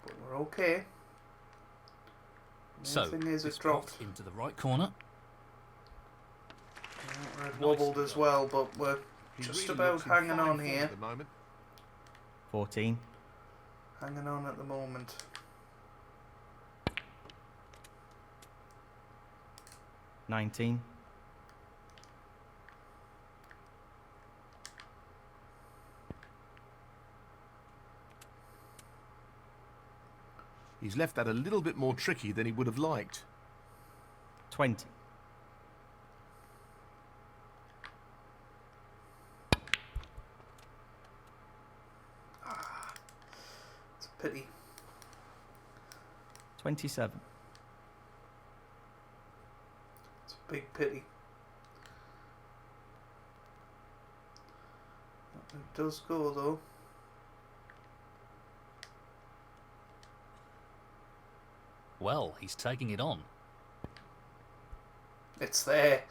Speaker 1: But we're okay. The
Speaker 4: So,
Speaker 1: thing is,
Speaker 4: it's
Speaker 1: it dropped.
Speaker 4: popped into the right corner.
Speaker 1: Yeah, red wobbled as well, but we're
Speaker 3: He
Speaker 1: just
Speaker 3: really
Speaker 1: about
Speaker 3: looks in
Speaker 1: hanging
Speaker 3: fine
Speaker 1: on
Speaker 3: form
Speaker 1: here.
Speaker 3: at the moment.
Speaker 2: 14.
Speaker 1: Hanging on at the moment.
Speaker 2: 19.
Speaker 3: He's left that a little bit more tricky than he would have liked.
Speaker 2: 20.
Speaker 1: It's a pity.
Speaker 2: 27.
Speaker 1: It's a big pity. It does go though.
Speaker 4: Well, he's taking it on.
Speaker 1: It's there.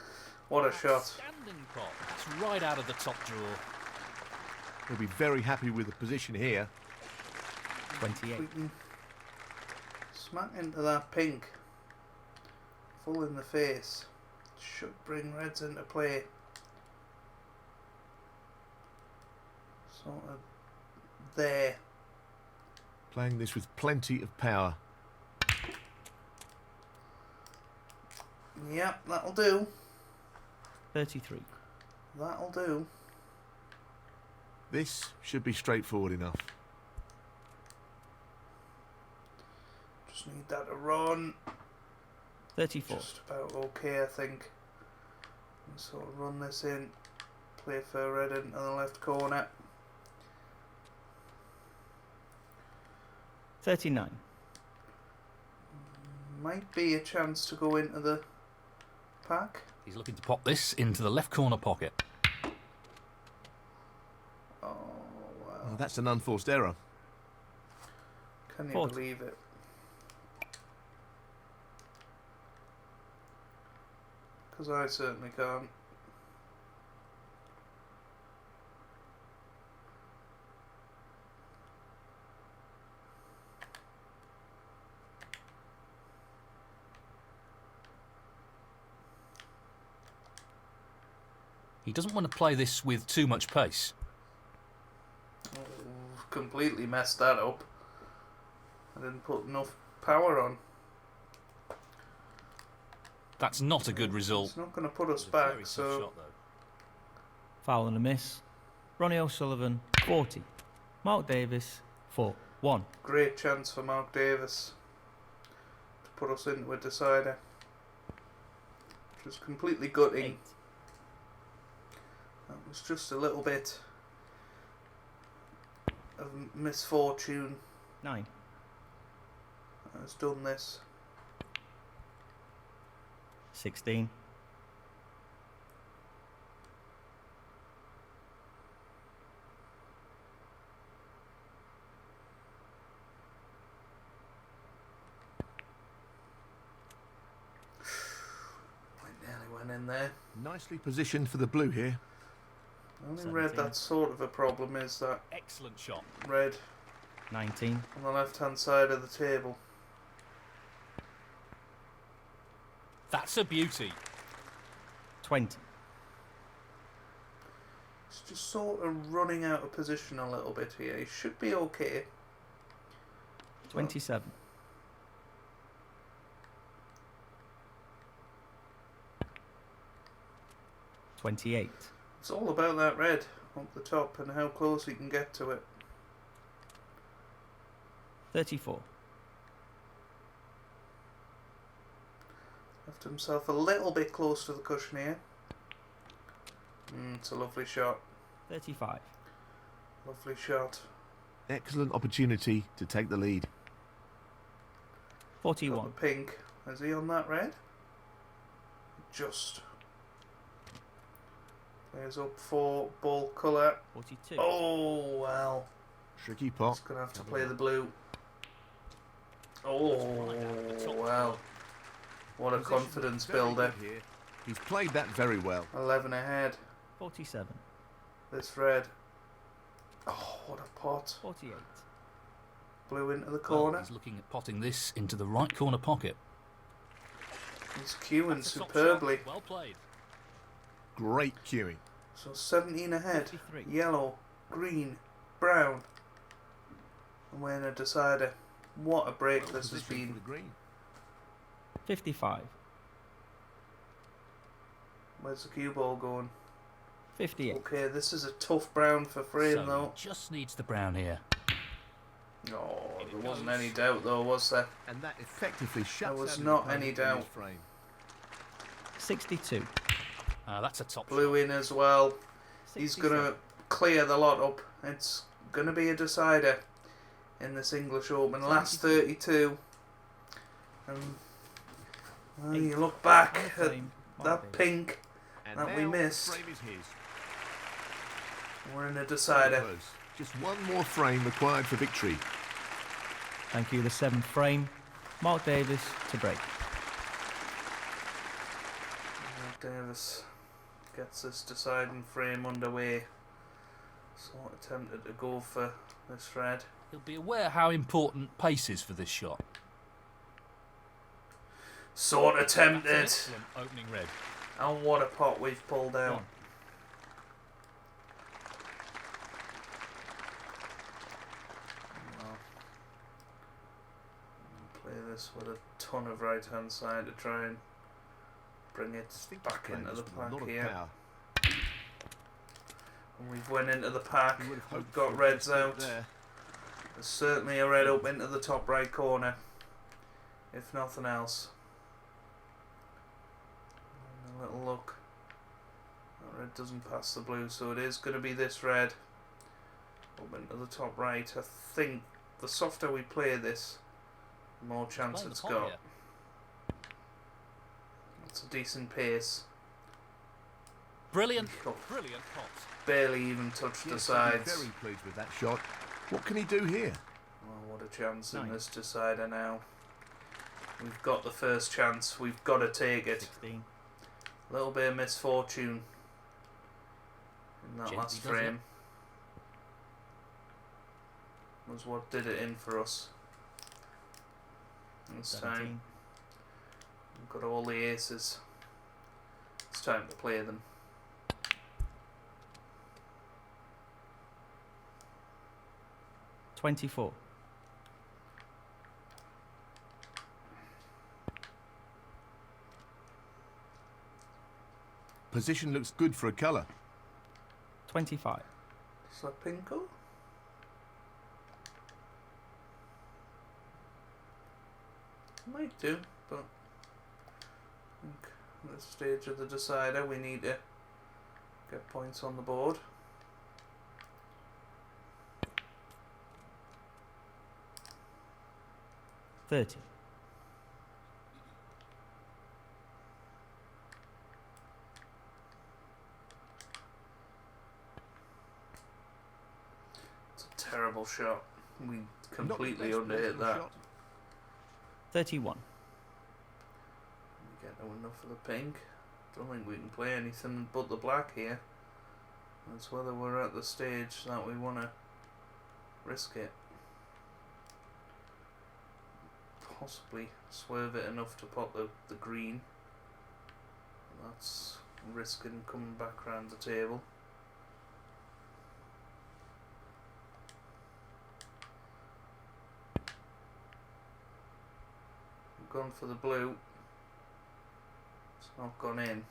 Speaker 1: What a shot.
Speaker 4: Standing pot. It's right out of the top drawer.
Speaker 3: He'll be very happy with the position here.
Speaker 2: 28.
Speaker 1: We can smack into that pink. Full in the face. Should bring reds into play. Sort of there.
Speaker 3: Playing this with plenty of power.
Speaker 1: Yep, that'll do.
Speaker 2: 33.
Speaker 1: That'll do.
Speaker 3: This should be straightforward enough.
Speaker 1: Just need that to run.
Speaker 2: 34.
Speaker 1: Just about okay, I think. And sort of run this in. Play for red into the left corner.
Speaker 2: 39.
Speaker 1: Might be a chance to go into the pack.
Speaker 4: He's looking to pop this into the left corner pocket.
Speaker 1: Oh, wow.
Speaker 3: Oh, that's an unforced error.
Speaker 1: Can you
Speaker 2: 40.
Speaker 1: believe it? Because I certainly can't.
Speaker 4: He doesn't want to play this with too much pace.
Speaker 1: Oh, completely messed that up. I didn't put enough power on.
Speaker 4: That's not a good result.
Speaker 1: It's not going to put us
Speaker 4: It was a
Speaker 1: back,
Speaker 4: very tough
Speaker 1: so
Speaker 4: shot, though.
Speaker 2: Foul and a miss. Ronnie O'Sullivan, 40. Mark Davis, 4-1.
Speaker 1: great chance for Mark Davis to put us into a decider. Which was completely gutting.
Speaker 2: 8.
Speaker 1: That was just a little bit of misfortune
Speaker 2: 9.
Speaker 1: that has done this.
Speaker 2: 16.
Speaker 1: I nearly went in there.
Speaker 3: Nicely positioned for the blue here.
Speaker 1: The only
Speaker 2: 17.
Speaker 1: red that's sort of a problem is that
Speaker 4: Excellent shot.
Speaker 1: red
Speaker 2: 19.
Speaker 1: on the left hand side of the table.
Speaker 4: That's a beauty.
Speaker 2: 20.
Speaker 1: It's just sort of running out of position a little bit here. He should be okay.
Speaker 2: 27. $28.
Speaker 1: It's all about that red up the top and how close he can get to it.
Speaker 2: 34.
Speaker 1: Left himself a little bit close to the cushion here. It's a lovely shot.
Speaker 2: 35.
Speaker 1: Lovely shot.
Speaker 3: Excellent opportunity to take the lead.
Speaker 1: Got
Speaker 2: 41.
Speaker 1: the pink. Is he on that red? Just. Plays up for ball colour.
Speaker 2: 42.
Speaker 1: Oh, well.
Speaker 3: Tricky pot.
Speaker 1: He's going to have to play the blue. Oh, wow. What a
Speaker 3: Position
Speaker 1: confidence
Speaker 3: very
Speaker 1: builder.
Speaker 3: good here. He's played that very well.
Speaker 1: 11 ahead.
Speaker 2: 47.
Speaker 1: This red. Oh, what a pot.
Speaker 2: 48.
Speaker 1: Blue into the
Speaker 4: Well,
Speaker 1: corner.
Speaker 4: he's looking at potting this into the right corner pocket.
Speaker 1: He's queuing
Speaker 4: That's a top
Speaker 1: superbly.
Speaker 4: shot. Well played.
Speaker 3: Great cueing.
Speaker 1: So 17 ahead.
Speaker 2: 53.
Speaker 1: Yellow, green, brown. And we're in a decider. What a break
Speaker 3: Well
Speaker 1: this has
Speaker 3: positioned for
Speaker 1: been.
Speaker 3: the green.
Speaker 2: 55.
Speaker 1: Where's the cue ball going?
Speaker 2: 58.
Speaker 1: Okay, this is a tough brown for frame
Speaker 4: So
Speaker 1: though.
Speaker 4: he just needs the brown here.
Speaker 1: Oh, there wasn't any doubt though, was there?
Speaker 3: And that effectively shuts
Speaker 1: There was
Speaker 3: out his
Speaker 1: not
Speaker 3: opponent
Speaker 1: any
Speaker 3: in his
Speaker 1: doubt.
Speaker 3: frame.
Speaker 2: 62.
Speaker 4: That's a top
Speaker 1: Blue
Speaker 4: shot.
Speaker 1: in as well. He's
Speaker 2: 67.
Speaker 1: going to clear the lot up. It's going to be a decider in this English Open. Last 32. And well, you look back
Speaker 2: On the
Speaker 1: at
Speaker 2: frame, Mark
Speaker 1: that
Speaker 2: Davis.
Speaker 1: pink.
Speaker 3: And
Speaker 1: That
Speaker 3: now
Speaker 1: we
Speaker 3: the
Speaker 1: missed.
Speaker 3: frame is his.
Speaker 1: We're in a decider.
Speaker 3: Close. Just one more frame required for victory.
Speaker 2: Thank you. The 7th frame. Mark Davis to break.
Speaker 1: Mark Davis gets this deciding frame underway. Sort of tempted to go for this red.
Speaker 4: He'll be aware how important pace is for this shot.
Speaker 1: Sort of
Speaker 4: That's an
Speaker 1: tempted.
Speaker 4: excellent opening red.
Speaker 1: And what a pot we've pulled out.
Speaker 2: One.
Speaker 1: Well, I'll play this with a ton of right hand side to try and bring it
Speaker 3: Think
Speaker 1: back
Speaker 3: he's playing
Speaker 1: into the
Speaker 3: this with a
Speaker 1: pack
Speaker 3: lot of
Speaker 1: here.
Speaker 3: power.
Speaker 1: And we've went into the pack.
Speaker 3: You would have
Speaker 1: We've
Speaker 3: hoped
Speaker 1: got
Speaker 3: for a
Speaker 1: reds
Speaker 3: bit
Speaker 1: out.
Speaker 3: there.
Speaker 1: There's certainly a red up into the top right corner, if nothing else. And a little look. That red doesn't pass the blue, so it is going to be this red up into the top right. I think the softer we play this, the more chance
Speaker 4: Playing
Speaker 1: it's
Speaker 4: the pot
Speaker 1: got.
Speaker 4: here.
Speaker 1: It's a decent pace.
Speaker 4: Brilliant,
Speaker 1: Oh,
Speaker 4: brilliant pot.
Speaker 1: barely even touched the
Speaker 3: Yes, I'd be
Speaker 1: sides.
Speaker 3: very pleased with that shot. What can he do here?
Speaker 1: Oh, what a chance in
Speaker 2: 9.
Speaker 1: this decider now. We've got the first chance. We've got to take it.
Speaker 2: 16.
Speaker 1: A little bit of misfortune in that
Speaker 4: Gently
Speaker 1: last
Speaker 4: does
Speaker 1: frame was what did it in for us. This time
Speaker 2: 17.
Speaker 1: we've got all the aces. It's time to play them.
Speaker 2: $24.
Speaker 3: Position looks good for a colour.
Speaker 2: 25.
Speaker 1: Is that Pinko? Might do, but I think at this stage of the decider we need to get points on the board.
Speaker 2: $30.
Speaker 1: It's a terrible shot. We
Speaker 3: Not the
Speaker 1: completely
Speaker 3: best
Speaker 1: underhit
Speaker 3: political
Speaker 1: that.
Speaker 3: shot.
Speaker 2: 31.
Speaker 1: We get no enough of the pink. Don't think we can play anything but the black here. That's whether we're at the stage that we want to risk it. Possibly swerve it enough to pop the green. That's risking coming back round the table. We've gone for the blue. It's not gone in.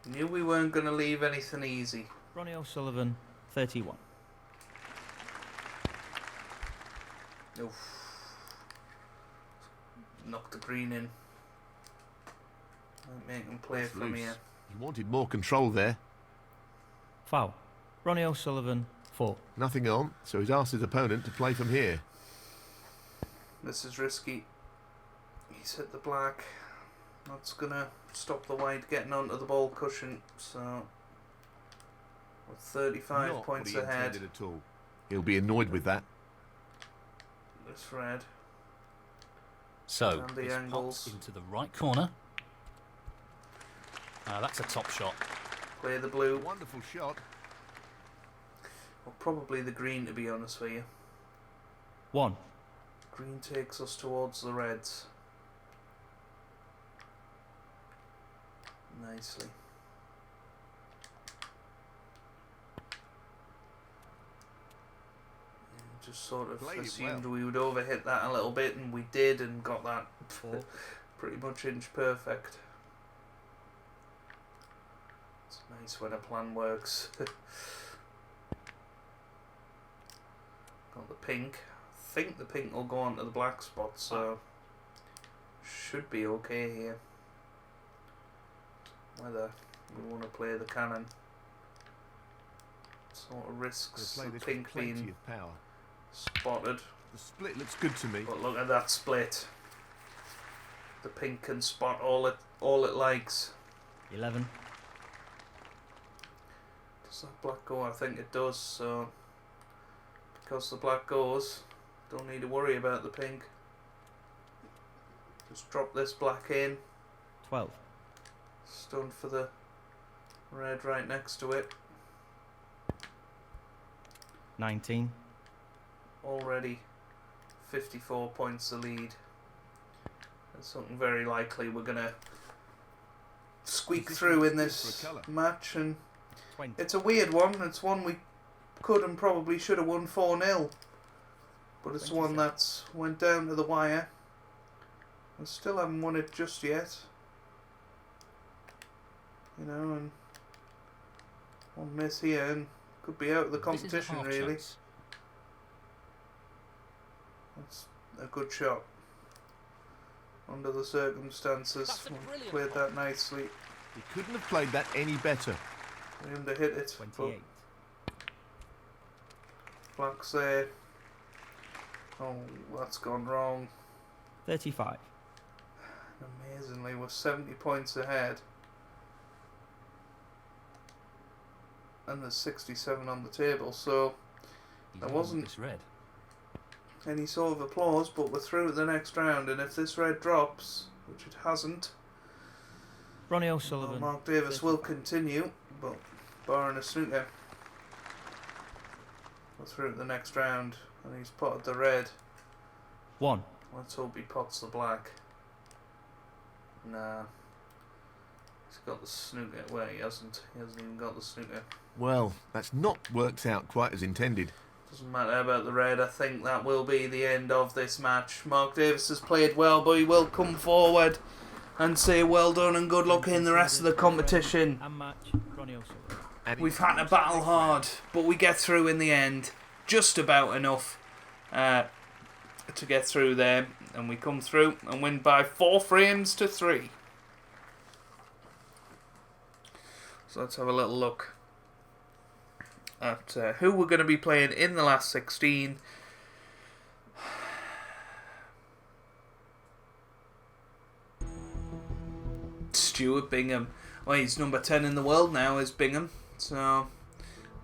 Speaker 1: Knew we weren't going to leave anything easy.
Speaker 2: Ronnie O'Sullivan, 31.
Speaker 1: Oof. Knocked the green in. Might make him play
Speaker 3: That's
Speaker 1: from
Speaker 3: loose.
Speaker 1: here.
Speaker 3: You wanted more control there.
Speaker 2: Foul. Ronnie O'Sullivan, 4.
Speaker 3: Nothing on, so he's asked his opponent to play from here.
Speaker 1: This is risky. He's hit the black. That's gonna stop the white getting onto the ball cushion. So we're 35
Speaker 3: Not
Speaker 1: points
Speaker 3: what he
Speaker 1: ahead.
Speaker 3: intended at all. He'll be annoyed with that.
Speaker 1: This red.
Speaker 4: So,
Speaker 1: And the
Speaker 4: this
Speaker 1: angles.
Speaker 4: pot's into the right corner. That's a top shot.
Speaker 1: Play the blue.
Speaker 3: Wonderful shot.
Speaker 1: Or probably the green, to be honest with you.
Speaker 2: 1.
Speaker 1: Green takes us towards the reds. Nicely. Yeah, just sort of
Speaker 3: Played it
Speaker 1: assumed
Speaker 3: well.
Speaker 1: we would overhit that a little bit, and we did, and got that
Speaker 2: 4.
Speaker 1: pretty much inch perfect. It's nice when a plan works. Got the pink. I think the pink will go onto the black spot, so should be okay here. Whether we want to play the cannon sort of risks
Speaker 3: He'll play
Speaker 1: the
Speaker 3: this
Speaker 1: pink
Speaker 3: with plenty
Speaker 1: being
Speaker 3: of power.
Speaker 1: spotted.
Speaker 3: The split looks good to me.
Speaker 1: But look at that split. The pink can spot all it likes.
Speaker 2: 11.
Speaker 1: Does that black go? I think it does, so because the black goes, don't need to worry about the pink. Just drop this black in,
Speaker 2: 12.
Speaker 1: stunned for the red right next to it.
Speaker 2: 19.
Speaker 1: Already 54 points the lead. There's something very likely we're gonna squeak
Speaker 3: Position
Speaker 1: through in
Speaker 3: good
Speaker 1: this
Speaker 3: for a colour.
Speaker 1: match, and
Speaker 2: 20.
Speaker 1: it's a weird one. It's one we could and probably should have won 4-0. But it's one
Speaker 2: 27.
Speaker 1: that's went down to the wire. We still haven't won it just yet. you know, and one miss here and could be out of the competition, really.
Speaker 4: Chance.
Speaker 1: That's a good shot under the circumstances. Played that nicely.
Speaker 3: He couldn't have played that any better.
Speaker 1: For him to hit it.
Speaker 2: 28.
Speaker 1: Black's there. Oh, that's gone wrong.
Speaker 2: 35.
Speaker 1: Amazingly, we're 70 points ahead. And there's 67 on the table, so there wasn't
Speaker 4: This red.
Speaker 1: any sort of applause, but we're through to the next round, and if this red drops, which it hasn't,
Speaker 2: Ronnie O'Sullivan.
Speaker 1: Mark Davis will continue, but barring a snooker, we're through to the next round, and he's potted the red.
Speaker 2: 1.
Speaker 1: Let's hope he pots the black. Nah. He's got the snooker. Well, he hasn't. He hasn't even got the snooker.
Speaker 3: Well, that's not worked out quite as intended.
Speaker 1: Doesn't matter about the red. I think that will be the end of this match. Mark Davis has played well, but he will come forward and say well done and good luck in the rest of the competition.
Speaker 2: And match Ronnie O'Sullivan.
Speaker 3: And
Speaker 1: We've had to battle hard, but we get through in the end. Just about enough to get through there. And we come through and win by 4 frames to 3. So let's have a little look at who we're going to be playing in the last 16. Stuart Bingham. Well, he's number 10 in the world now, is Bingham. So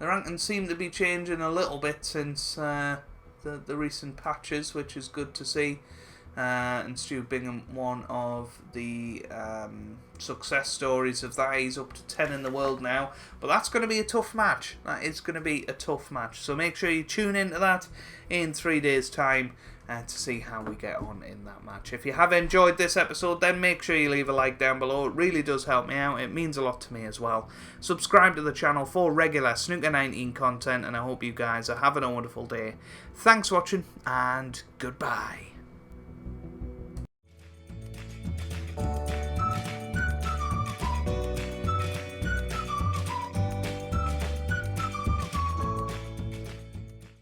Speaker 1: the rankings seem to be changing a little bit since the recent patches, which is good to see. And Stuart Bingham, one of the success stories of that. He's up to 10 in the world now. But that's going to be a tough match. That is going to be a tough match. So make sure you tune into that in 3 days' time to see how we get on in that match. If you have enjoyed this episode, then make sure you leave a like down below. It really does help me out. It means a lot to me as well. Subscribe to the channel for regular Snooker 19 content, and I hope you guys are having a wonderful day. Thanks for watching, and goodbye.